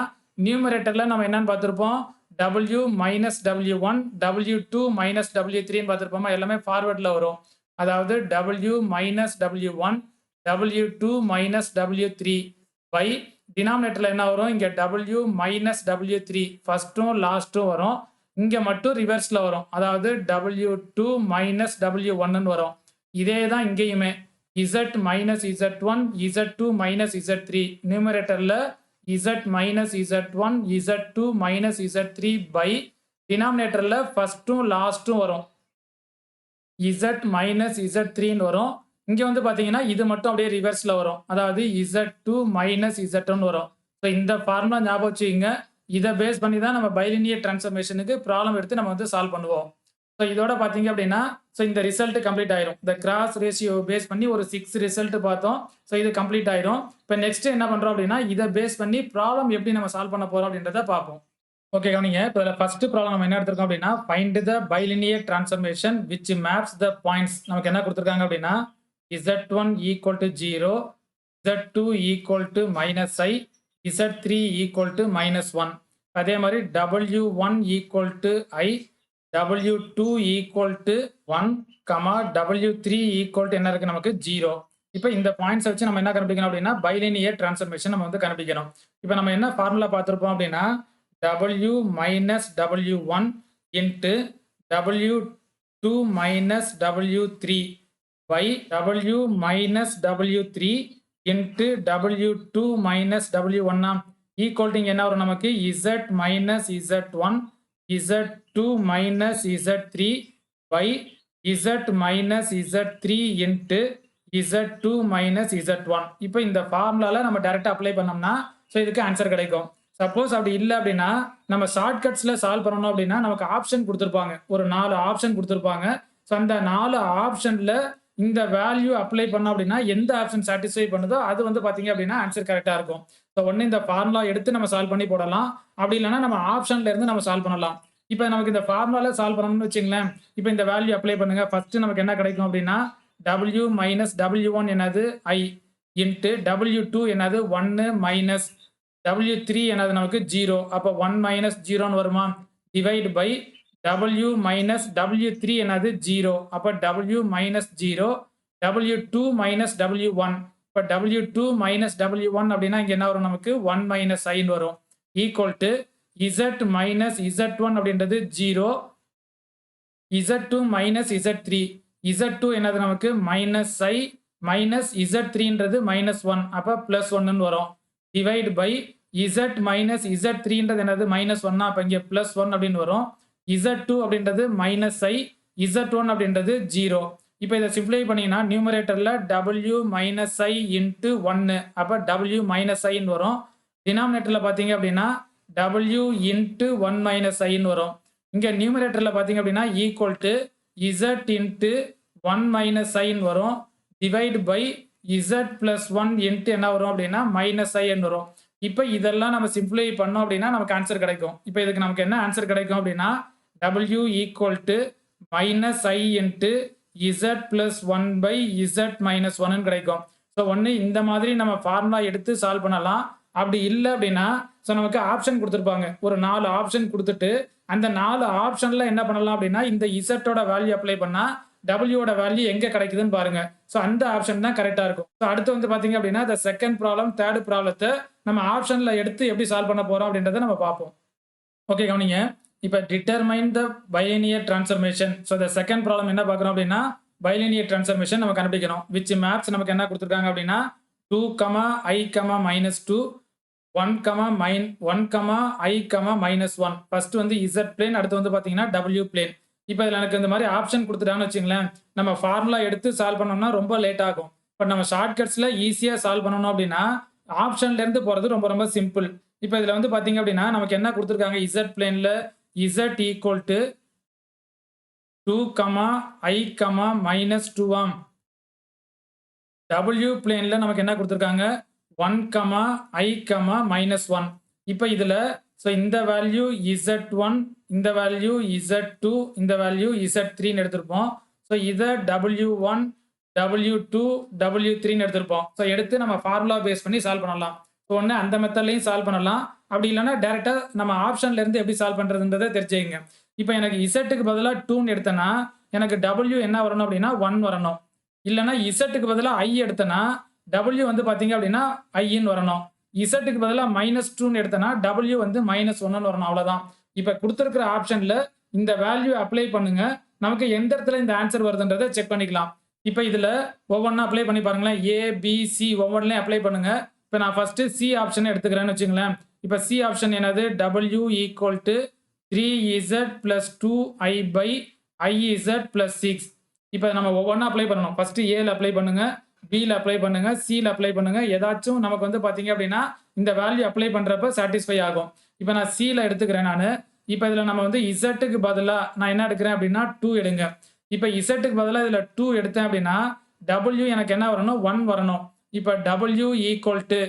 நியூமரேட்டர்ல நம்ம என்னன்னு பார்த்துருப்போம் W minus W1, W2 minus W3ன்னு பார்த்துருப்போமா. எல்லாமே ஃபார்வர்ட்ல வரும். அதாவது W minus W1, W2 minus W3 by டினாமினேட்டர்ல என்ன வரும்? இங்க W மைனஸ் W3 ஃபர்ஸ்ட்டும் லாஸ்ட்டும் வரும். இங்க மட்டும் ரிவர்ஸ்ல வரும். அதாவது W2 மைனஸ் W1ன்னு வரும். இதே தான் இங்கேயுமே. Z minus Z1, Z2 minus Z3. நியூமரேட்டர்ல Z minus Z1, Z2 minus Z3 by டினாமினேட்டர்ல ஃபர்ஸ்ட்டும் லாஸ்ட்டும் வரும். Z மைனஸ் Z3ன்னு வரும். இங்க வந்து பாத்தீங்கன்னா இது மட்டும் அப்படியே ரிவர்ஸ்ல வரும். அதாவது Z2 மைனஸ் Z1 வரும். ஸோ இந்த ஃபார்முலா ஞாபகம் வச்சுக்கங்க. இதை பேஸ் பண்ணி தான் நம்ம பைலினியர் டிரான்ஸ்ஃபர்மேஷனுக்கு ப்ராப்ளம் எடுத்து நம்ம வந்து சால்வ் பண்ணுவோம். ஸோ இதோட பார்த்தீங்க அப்படின்னா ஸோ இந்த ரிசல்ட் கம்ப்ளீட் ஆயிரும். இந்த கிராஸ் ரேஷியோ பேஸ் பண்ணி ஒரு 6 ரிசல்ட் பார்த்தோம். ஸோ இது கம்ப்ளீட் ஆயிரும். இப்போ நெக்ஸ்ட் என்ன பண்றோம் அப்படின்னா இதை பேஸ் பண்ணி ப்ராப்ளம் எப்படி நம்ம சால்வ் பண்ண போறோம் அப்படின்றத பார்ப்போம். ஓகே கவனிங்க. இப்போ இதில் ஃபர்ஸ்ட் ப்ராப்ளம் நம்ம என்ன எடுத்திருக்கோம் அப்படின்னா find the bilinear transformation which maps the points. நமக்கு என்ன கொடுத்துருக்காங்க அப்படின்னா Z1 equal to 0, Z2 equal to minus I, Z3 equal to minus 1. அதே மாதிரி W1 equal to I, W2 equal to 1, W3 equal to என்ன இருக்கு நமக்கு 0. இப்போ இந்த பாயிண்ட்ஸ் வச்சு நம்ம என்ன கண்டுபிடிக்கணும் அப்படின்னா பைலினியர் டிரான்ஸ்ஃபர்மேஷன் நம்ம வந்து கண்டுபிடிக்கணும். இப்போ நம்ம என்ன ஃபார்முலா பார்த்துருப்போம் அப்படின்னா W minus W1 into W2 minus W3 by W minus W3 into W2 minus W1 equal to என்ன வரும் நமக்கு Z minus Z1 Z2 minus Z3 by Z minus Z3 into Z2 minus Z1. இப்போ இந்த ஃபார்முலால நம்ம டைரக்டா apply பண்ணோம்னா so இதுக்கு answer கிடைக்கும். சப்போஸ் அப்படி இல்லை அப்படின்னா நம்ம ஷார்ட்கட்ஸ்ல சால்வ் பண்ணணும் அப்படின்னா நமக்கு ஆப்ஷன் கொடுத்துருப்பாங்க. ஒரு 4 ஆப்ஷன் கொடுத்துருப்பாங்க. ஸோ அந்த 4 ஆப்ஷன்ல இந்த வேல்யூ அப்ளை பண்ணோம் அப்படின்னா எந்த ஆப்ஷன் சாட்டிஸ்ஃபை பண்ணுதோ அது வந்து பாத்தீங்க அப்படின்னா ஆன்சர் கரெக்டா இருக்கும். ஸோ ஒன்று இந்த ஃபார்முலா எடுத்து நம்ம சால்வ் பண்ணி போடலாம். அப்படி இல்லைன்னா நம்ம ஆப்ஷன்ல இருந்து நம்ம சால்வ் பண்ணலாம். இப்போ நமக்கு இந்த ஃபார்முலால சால்வ் பண்ணணும்னு வச்சுங்களேன். இப்போ இந்த வேல்யூ அப்ளை பண்ணுங்க. ஃபர்ஸ்ட் நமக்கு என்ன கிடைக்கும் அப்படின்னா W மைனஸ் W1 என்னது I இன்ட்டு W2 என்னது 1 மைனஸ் W3 என்னது நமக்கு 0. அப்போ 1 மைனஸ் 0ன்னு வருமா? Divide by W minus W3 என்னது 0. அப்போ W minus 0, W2 minus W1. இப்போ W2 மைனஸ் W1 அப்படின்னா இங்கே என்ன வரும் நமக்கு 1 மைனஸ் ஐன்னு வரும். Equal to Z minus Z1 அப்படின்றது 0, Z2 மைனஸ் Z3. Z2 என்னது நமக்கு மைனஸ் I மைனஸ் Z3ன்றது மைனஸ் 1. அப்போ பிளஸ் 1ன்னு வரும். டிவைட் பை Z மைனஸ் Z3ன்றது என்னது மைனஸ் 1. அப்போ இங்கே பிளஸ் 1 அப்படின்னு வரும். Z2 அப்படின்றது மைனஸ் I, Z1 அப்படின்றது 0. இப்போ இதை சிம்ப்ளை பண்ணீங்கன்னா நியூமரேட்டர்ல W மைனஸ் I இன்ட்டு 1. அப்போ W மைனஸ் ஐன்னு வரும். டினாமினேட்டர்ல பார்த்தீங்க அப்படின்னா W இன்ட்டு 1 மைனஸ் ஐன்னு வரும். இங்கே நியூமரேட்டர்ல பார்த்தீங்க அப்படின்னா equal to Z into 1 minus ஐன்னு வரும். Divide by Z plus 1 into என்ன வரும் அப்படின்னா மைனஸ் ஐன்னு வரும். இப்போ இதெல்லாம் நம்ம சிம்ப்ளை பண்ணோம் அப்படின்னா நமக்கு ஆன்சர் கிடைக்கும். இப்போ இதுக்கு நமக்கு என்ன ஆன்சர் கிடைக்கும் அப்படின்னா W equal to minus I into Z plus 1 by Z minus 1ன்னு கிடைக்கும். ஸோ ஒன்று இந்த மாதிரி நம்ம ஃபார்முலா எடுத்து சால்வ் பண்ணலாம். அப்படி இல்லை அப்படின்னா ஸோ நமக்கு ஆப்ஷன் கொடுத்துருப்பாங்க. ஒரு 4 ஆப்ஷன் கொடுத்துட்டு அந்த 4 ஆப்ஷன்ல என்ன பண்ணலாம் அப்படின்னா இந்த இசட்டோட வேல்யூ அப்ளை பண்ணா டபிள்யூட வேல்யூ எங்க கிடைக்குதுன்னு பாருங்க. ஸோ அந்த ஆப்ஷன் தான் கரெக்டா இருக்கும். ஸோ அடுத்து வந்து பாத்தீங்க அப்படின்னா இந்த செகண்ட் ப்ராப்ளம் தேர்ட் ப்ராப்ளத்தை நம்ம ஆப்ஷன்ல எடுத்து எப்படி சால்வ் பண்ண போறோம் அப்படின்றத நம்ம பார்ப்போம். ஓகே கவனிங்க. இப்போ டிட்டர்மைன் த பைலினியர் டிரான்ஸ்ஃபர்மேஷன். ஸோ இந்த செகண்ட் ப்ராப்ளம் என்ன பார்க்குறோம் அப்படின்னா பைலினியர் டிரான்ஸ்ஃபர்மேஷன் நம்ம கண்டுபிடிக்கணும். விச் மேப்ஸ் நமக்கு என்ன கொடுத்துருக்காங்க அப்படின்னா 2, I, -2, 1, I, -1. ஃபர்ஸ்ட் வந்து Z பிளேன், அடுத்து வந்து பாத்தீங்கன்னா W பிளேன். இப்போ இதில் எனக்கு இந்த மாதிரி ஆப்ஷன் கொடுத்துட்டான்னு வச்சுங்களேன், நம்ம ஃபார்முலா எடுத்து சால்வ் பண்ணோம்னா ரொம்ப லேட் ஆகும். பட் நம்ம ஷார்ட்கட்ஸில் ஈஸியாக சால்வ் பண்ணணும் அப்படின்னா ஆப்ஷன்லேருந்து போகிறது ரொம்ப ரொம்ப சிம்பிள். இப்போ இதில் வந்து பார்த்தீங்க அப்படின்னா நமக்கு என்ன கொடுத்துருக்காங்க Z பிளேனில் Z equal to 2, I, -2. W பிளேனில் நமக்கு என்ன கொடுத்துருக்காங்க 1, I, -1. இப்போ இதில் ஸோ இந்த வேல்யூ Z1, இந்த வேல்யூ Z2, இந்த வேல்யூ Z3ன்னு எடுத்திருப்போம். ஸோ இதை W1, W2, W3ன்னு எடுத்திருப்போம். ஸோ எடுத்து நம்ம ஃபார்முலா பேஸ் பண்ணி சால்வ் பண்ணலாம். ஸோ ஒன்று அந்த மெத்தட்லையும் சால்வ் பண்ணலாம். அப்படி இல்லைன்னா டேரெக்டாக நம்ம ஆப்ஷன்லேருந்து எப்படி சால்வ் பண்ணுறதுன்றதை தெரிஞ்சுக்கங்க. இப்போ எனக்கு இசட்டுக்கு பதிலாக 2ன்னு எடுத்தேன்னா எனக்கு W என்ன வரணும் அப்படின்னா 1 வரணும். இல்லைன்னா இசட்டுக்கு பதிலாக I எடுத்தேன்னா W வந்து பார்த்தீங்க அப்படின்னா ஐன்னு வரணும். இசட்டுக்கு பதிலா -2ன்னு எடுத்தேன்னா, W வந்து -1ன்னு வரணும் அவ்வளோதான். இப்ப குடுத்திருக்கிற ஆப்ஷன்ல இந்த வேல்யூ அப்ளை பண்ணுங்க. நமக்கு எந்த இடத்துல இந்த ஆன்ஸர் வருதுன்றத செக் பண்ணிக்கலாம். இப்ப இதுல ஒவ்வொன்னா அப்ளை பண்ணி பாருங்களேன். A, B, C ஒவ்வொன்லயும் அப்ளை பண்ணுங்க. இப்ப நான் ஃபர்ஸ்ட் C ஆப்ஷன் எடுத்துக்கிறேன்னு வச்சுக்கங்களேன். இப்ப C ஆப்ஷன் என்னது? W = 3Z + 2I / IZ + 6. இப்ப நம்ம ஒவ்வொன்னா அப்ளை பண்ணணும். ஃபர்ஸ்ட் A ல அப்ளை பண்ணுங்க. B ல அப்ளை பண்ணுங்க. C ல அப்ளை பண்ணுங்க. ஏதாச்சும் நமக்கு வந்து பார்த்தீங்க அப்படின்னா, இந்த வேல்யூ அப்ளை பண்றப்ப சாட்டிஸ்ஃபை ஆகும். இப்ப நான் C ல எடுத்துக்கிறேன் நானு. இப்ப இதுல நம்ம வந்து Zக்கு பதிலா நான் என்ன எடுக்கிறேன் அப்படின்னா 2 எடுங்க. இப்ப Zக்கு பதிலா இதுல 2 எடுத்தேன் அப்படின்னா, W எனக்கு என்ன வரணும்? 1 வரணும். இப்ப W =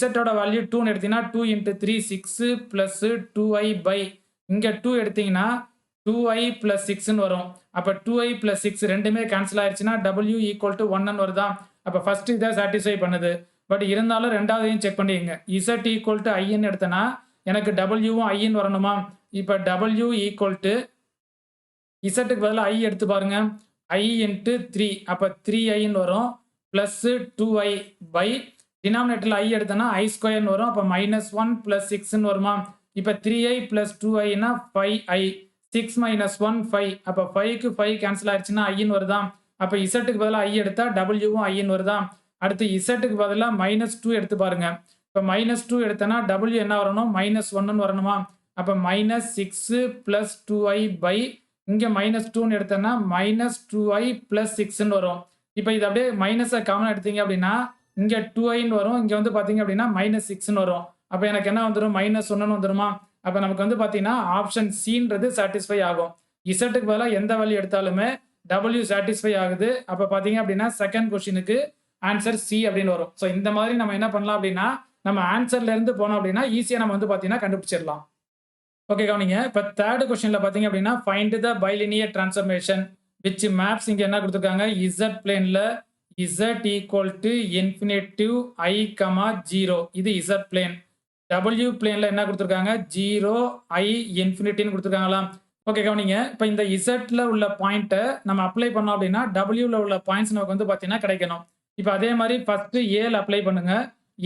Zஓட வேல்யூ 2ன்னு எடுத்தீங்கன்னா 2 × 3 6 + 2I இங்க 2 எடுத்தீங்கன்னா 2I + 6ன்னு வரும். அப்ப 2I + 6 ரெண்டுமே கேன்சல் ஆயிருச்சுன்னா W = 1ன்னு வருதா? அப்ப ஃபர்ஸ்ட் இத சாட்டிஸ்ஃபை பண்ணுது. பட் இருந்தாலும் இரண்டாவதையும் செக் பண்ணிக்கங்க. Z = Iன்னு எடுத்தேன்னா, எனக்கு Wவும் Iன்னு வரணுமா? இப்ப W = Zக்கு பதிலா I எடுத்து பாருங்க. I × 3 அப்ப 3Iன்னு வரும். பிளஸ் 2I டினாமினேட்டர்ல I எடுத்தேன்னா I² வரும். அப்ப -1 + 6ன்னு வருமா? இப்ப 3I + 2I ன்னா 5I. 6 - 1 5. அப்ப 5க்கு 5 கேன்சல் ஆயிருச்சுன்னா Iன்னு வருதா? அப்ப Zக்கு பதிலா I எடுத்தா Wவும் Iன்னு வருதா? அடுத்து Zக்கு பதிலா -2 எடுத்து பாருங்க. இப்ப -2 எடுத்தேன்னா W என்ன வரணும்? -1ன்னு வரணுமா? அப்ப -6 + 2I இங்க -2ன்னு எடுத்தேன்னா -2I + 6ன்னு வரும். இப்ப இது அப்படியே மைனஸ காமனா எடுத்தீங்க அப்படின்னா, இங்க 2Iன்னு வரும். இங்க வந்து பார்த்தீங்க அப்படின்னா -6ன்னு வரும். அப்ப எனக்கு என்ன வந்துரும்? -1ன்னு வந்துருமா? அப்ப நமக்கு வந்து பார்த்தீங்கன்னா, ஆப்ஷன் Cன்றது சாட்டிஸ்ஃபை ஆகும். Zக்கு பதிலா எந்த வேல்யூ எடுத்தாலுமே W சாட்டிஸ்ஃபை ஆகுது. அப்ப பார்த்தீங்க அப்படின்னா, செகண்ட் கொஸ்டினுக்கு ஆன்சர் C அப்படின்னு வரும். சோ இந்த மாதிரி நம்ம என்ன பண்ணலாம் அப்படின்னா, நம்ம ஆன்சர்ல இருந்து போனோம் அப்படின்னா, ஈஸியா நம்ம வந்து பார்த்தீங்கன்னா கண்டுபிடிச்சிடலாம். ஓகே கவனிங்க. இப்ப 3rd கொஸ்டின்ல பார்த்தீங்க அப்படின்னா, find the bilinear transformation which maps இங்க என்ன குடுத்திருக்காங்க? Z பிளேன்ல Z = ∞ I, 0 இது Z பிளேன். W பிளேன்ல என்ன குடுத்திருக்காங்க? 0 I ∞ குடுத்திருக்காங்களா? ஓகே கவனிங்க. இப்ப இந்த Zல உள்ள பாயிண்ட்ட நம்ம அப்ளை பண்ணோம் அப்படின்னா, Wல உள்ள பாயிண்ட்ஸ் நமக்கு வந்து பார்த்தீங்கன்னா கிடைக்கணும். இப்ப அதே மாதிரி ஃபர்ஸ்ட் A ல அப்ளை பண்ணுங்க.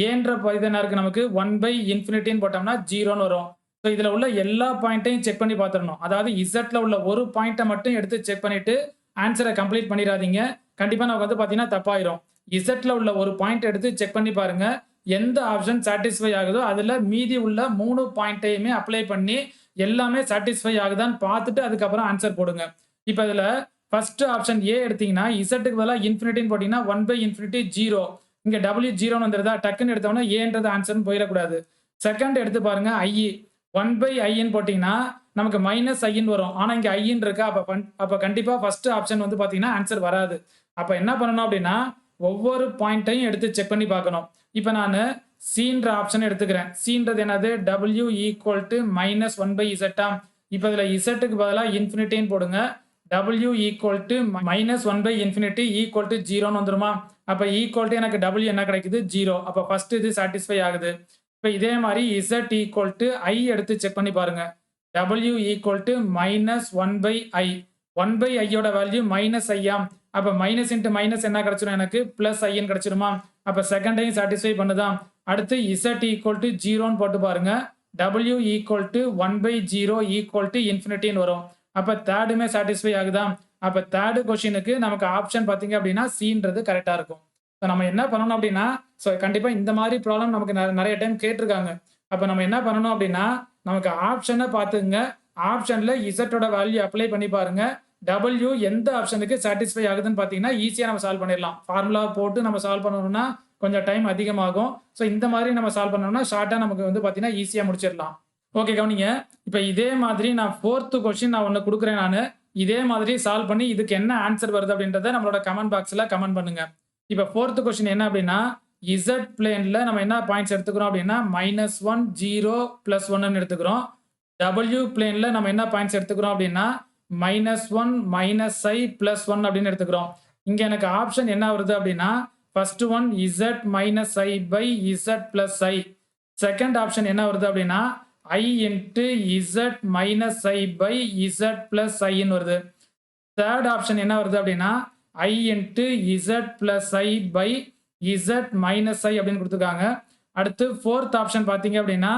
Aன்ற இது என்ன இருக்கு நமக்கு? 1/∞ போட்டோம்னா 0ன்னு வரும். சோ இதுல உள்ள எல்லா பாயிண்ட்டையும் செக் பண்ணி பார்த்துறணும். அதாவது Zல உள்ள ஒரு பாயிண்ட்ட மட்டும் எடுத்து செக் பண்ணிட்டு ஆன்ஸர கம்ப்ளீட் பண்ணிராதீங்க. கண்டிப்பா நமக்கு வந்து பார்த்தீங்கன்னா தப்பாயிரும். Zல உள்ள ஒரு பாயிண்ட் எடுத்து செக் பண்ணி பாருங்க. எந்த ஆப்ஷன் சாட்டிஸ்ஃபை ஆகுதோ அதுல மீதி உள்ள 3 பாயிண்ட்டையுமே அப்ளை பண்ணி எல்லாமே சாட்டிஸ்ஃபை ஆகுதான்னு பார்த்துட்டு அதுக்கப்புறம் ஆன்சர் போடுங்க. இப்ப இதுல ஃபர்ஸ்ட் ஆப்ஷன் A எடுத்தீங்கன்னா Zக்கு பதிலா ∞ போட்டீங்கன்னா 1/∞ 0. இங்க W 0ன்னு வந்துருதா? டக்குன்னு எடுத்தோம்னா Aன்றது ஆன்சர்னு போயிடக்கூடாது. செகண்ட் எடுத்து பாருங்க I 1/Iன்னு போட்டீங்கன்னா நமக்கு -Iன்னு வரும். ஆனா இங்க Iன்னு இருக்கா? அப்ப கண்டிப்பா ஃபர்ஸ்ட் ஆப்ஷன் வந்து பார்த்தீங்கன்னா ஆன்சர் வராது. அப்ப என்ன பண்ணணும் அப்படின்னா, ஒவ்வொரு பாயிண்ட்டையும் எடுத்து செக் பண்ணி பார்க்கணும். இப்ப நானு Cன்ற ஆப்ஷன் எடுத்துக்கிறேன். Cன்றது என்னது? W = -1/Z. இப்ப இதுல Zக்கு பதிலா ∞ போடுங்க. W = -1/∞ = 0ன்னு வந்துருமா? அப்ப ஈக்குவல் எனக்கு W என்ன கிடைக்குது? 0. அப்ப ஃபர்ஸ்ட் இது சாட்டிஸ்ஃபை ஆகுது. இப்ப இதே மாதிரி Z = I எடுத்து செக் பண்ணி பாருங்க. W = -1/I. 1/Iயோட வேல்யூ -I அப்ப மைனஸ் இன்டு மைனஸ் என்ன கிடைச்சிரும் எனக்கு? பிளஸ் ஐன்னு கிடைச்சிருமா? அப்ப செகண்டையும் சாட்டிஸ்ஃபை பண்ணுதா? அடுத்து Z = 0ன்னு போட்டு பாருங்க. W = 1/0 = ∞ வரும். அப்ப தேர்டுமே சாட்டிஸ்ஃபை ஆகுதா? அப்ப தேர்ட் கொஸ்டினுக்கு நமக்கு ஆப்ஷன் பார்த்தீங்க அப்படின்னா Cன்றது கரெக்ட்டா இருக்கும். நம்ம என்ன பண்ணணும் அப்படின்னா, கண்டிப்பா இந்த மாதிரி ப்ராப்ளம் நமக்கு நிறைய டைம் கேட்டிருக்காங்க. அப்ப நம்ம என்ன பண்ணணும் அப்படின்னா, நமக்கு ஆப்ஷன பார்த்துங்க. ஆப்ஷன்ல Zஓட வேல்யூ அப்ளை பண்ணி பாருங்க. W எந்த ஆப்ஷனுக்கு சாட்டிஸ்ஃபை ஆகுதுன்னு பார்த்தீங்கன்னா, ஈஸியா நம்ம சால்வ் பண்ணிடலாம். ஃபார்முலா போட்டு நம்ம சால்வ் பண்ணணும்னா கொஞ்சம் டைம் அதிகமாகும். இந்த மாதிரி நம்ம சால்வ் பண்ணோம்னா ஷார்ட்டா நமக்கு வந்து பார்த்தீங்கன்னா ஈஸியா முடிச்சிடலாம். ஓகே கவனிங்க. இப்ப இதே மாதிரி நான் 4th கொஸ்டின் நான் ஒண்ணு குடுக்குறேன் நானு. இதே மாதிரி சால்வ் பண்ணி இதுக்கு என்ன ஆன்சர் வருது அப்படின்றத நம்மளோட கமெண்ட் பாக்ஸ்ல கமெண்ட் பண்ணுங்க. இப்ப 4th கொஸ்டின் என்ன அப்படின்னா, Z பிளேன்ல நம்ம என்ன பாயிண்ட்ஸ் எடுத்துக்கிறோம் அப்படின்னா, -1 0 +1ன்னு எடுத்துக்கிறோம். W பிளேன்ல நம்ம என்ன பாயிண்ட்ஸ் எடுத்துக்கிறோம் அப்படின்னா, -1 -I +1 அப்படின்னு எடுத்துக்கிறோம். இங்க எனக்கு ஆப்ஷன் என்ன வருது அப்படின்னா, first one Z -I Z + I. Second option என்ன வருது அப்படின்னா, I × Z -I Z + Iன்னு வருது. தேர்ட் ஆப்ஷன் என்ன வருது அப்படின்னா, I × Z + I Z - I அப்படின்னு கொடுத்துருக்காங்க. அடுத்து ஃபோர்த் ஆப்ஷன் பார்த்தீங்க அப்படின்னா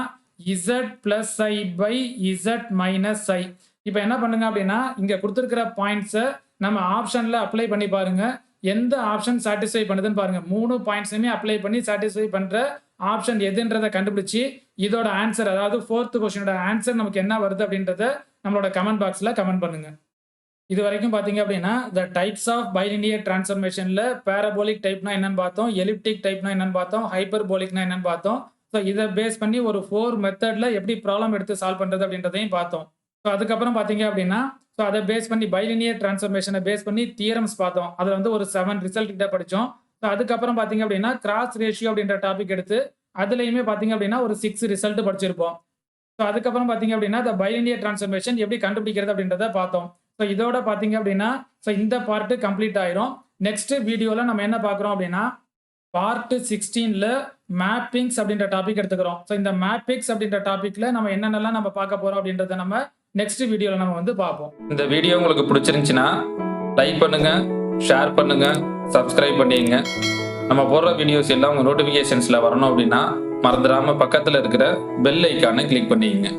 z plus i by z minus i. இப்போ என்ன பண்ணுங்க அப்படின்னா இங்க கொடுத்துருக்கிற பாயிண்ட்ஸை நம்ம ஆப்ஷன்ல அப்ளை பண்ணி பாருங்க. எந்த ஆப்ஷன் சாட்டிஸ்ஃபை பண்ணுதுன்னு பாருங்க. 3 பாயிண்ட்ஸுமே அப்ளை பண்ணி சாட்டிஸ்ஃபை பண்ற ஆப்ஷன் எதுன்றதை கண்டுபிடிச்சு இதோட ஆன்சர், அதாவது ஃபோர்த் கொஸ்டினோட ஆன்சர் நமக்கு என்ன வருது அப்படின்றத நம்மளோட கமெண்ட் பாக்ஸ்ல கமெண்ட் பண்ணுங்க. இது வரைக்கும் பார்த்தீங்க அப்படின்னா த டைப்ஸ் ஆஃப் பைலினியர் டிரான்ஸ்ஃபர்மேஷன்ல பேரபோலிக் டைப்னா என்னன்னு பார்த்தோம், எலிப்டிக் டைப்னா என்னன்னு பார்த்தோம், ஹைப்பர்போலிக்னா என்னன்னு பார்த்தோம். ஸோ இதை பேஸ் பண்ணி ஒரு 4 மெத்தட்ல எப்படி ப்ராப்ளம் எடுத்து சால்வ் பண்றது அப்படின்றதையும் பார்த்தோம். ஸோ அதுக்கப்புறம் பார்த்தீங்க அப்படின்னா ஸோ அதை பேஸ் பண்ணி பைலினியர் டிரான்ஸ்ஃபர்மேஷனை பேஸ் பண்ணி தியரம்ஸ் பார்த்தோம். அதில் வந்து ஒரு 7 ரிசல்ட் கிட்ட படித்தோம். ஸோ அதுக்கப்புறம் பார்த்தீங்க அப்படின்னா கிராஸ் ரேஷியோ அப்படின்ற டாபிக் எடுத்து அதுலேயுமே பார்த்தீங்க அப்படின்னா ஒரு 6 ரிசல்ட் படிச்சிருப்போம். ஸோ அதுக்கப்புறம் பார்த்தீங்க அப்படின்னா இந்த பைலினியர் டிரான்ஸ்ஃபர்மேஷன் எப்படி கண்டுபிடிக்கிறது அப்படின்றத பார்த்தோம். ஸோ இதோட பார்த்தீங்க அப்படின்னா ஸோ இந்த பார்ட்டு கம்ப்ளீட் ஆயிரும். நெக்ஸ்ட் வீடியோவில் நம்ம என்ன பார்க்குறோம் அப்படின்னா பார்ட் 16ல மேப்பிங்ஸ் அப்படின்ற டாபிக் எடுத்துக்கிறோம். ஸோ இந்த மேப்பிங்ஸ் அப்படின்ற டாபிக்ல நம்ம என்னென்னலாம் நம்ம பார்க்க போறோம் அப்படின்றத நம்ம நெக்ஸ்ட் வீடியோவில் நம்ம வந்து பார்ப்போம். இந்த வீடியோ உங்களுக்கு பிடிச்சிருந்துச்சுன்னா லைக் பண்ணுங்க, ஷேர் பண்ணுங்க, சப்ஸ்கிரைப் பண்ணிங்க. நம்ம போடுற வீடியோஸ் எல்லாம் உங்கள் நோட்டிஃபிகேஷன்ஸில் வரணும் அப்படின்னா மறந்துடாம பக்கத்தில் இருக்கிற பெல் ஐக்கானை கிளிக் பண்ணிக்கங்க.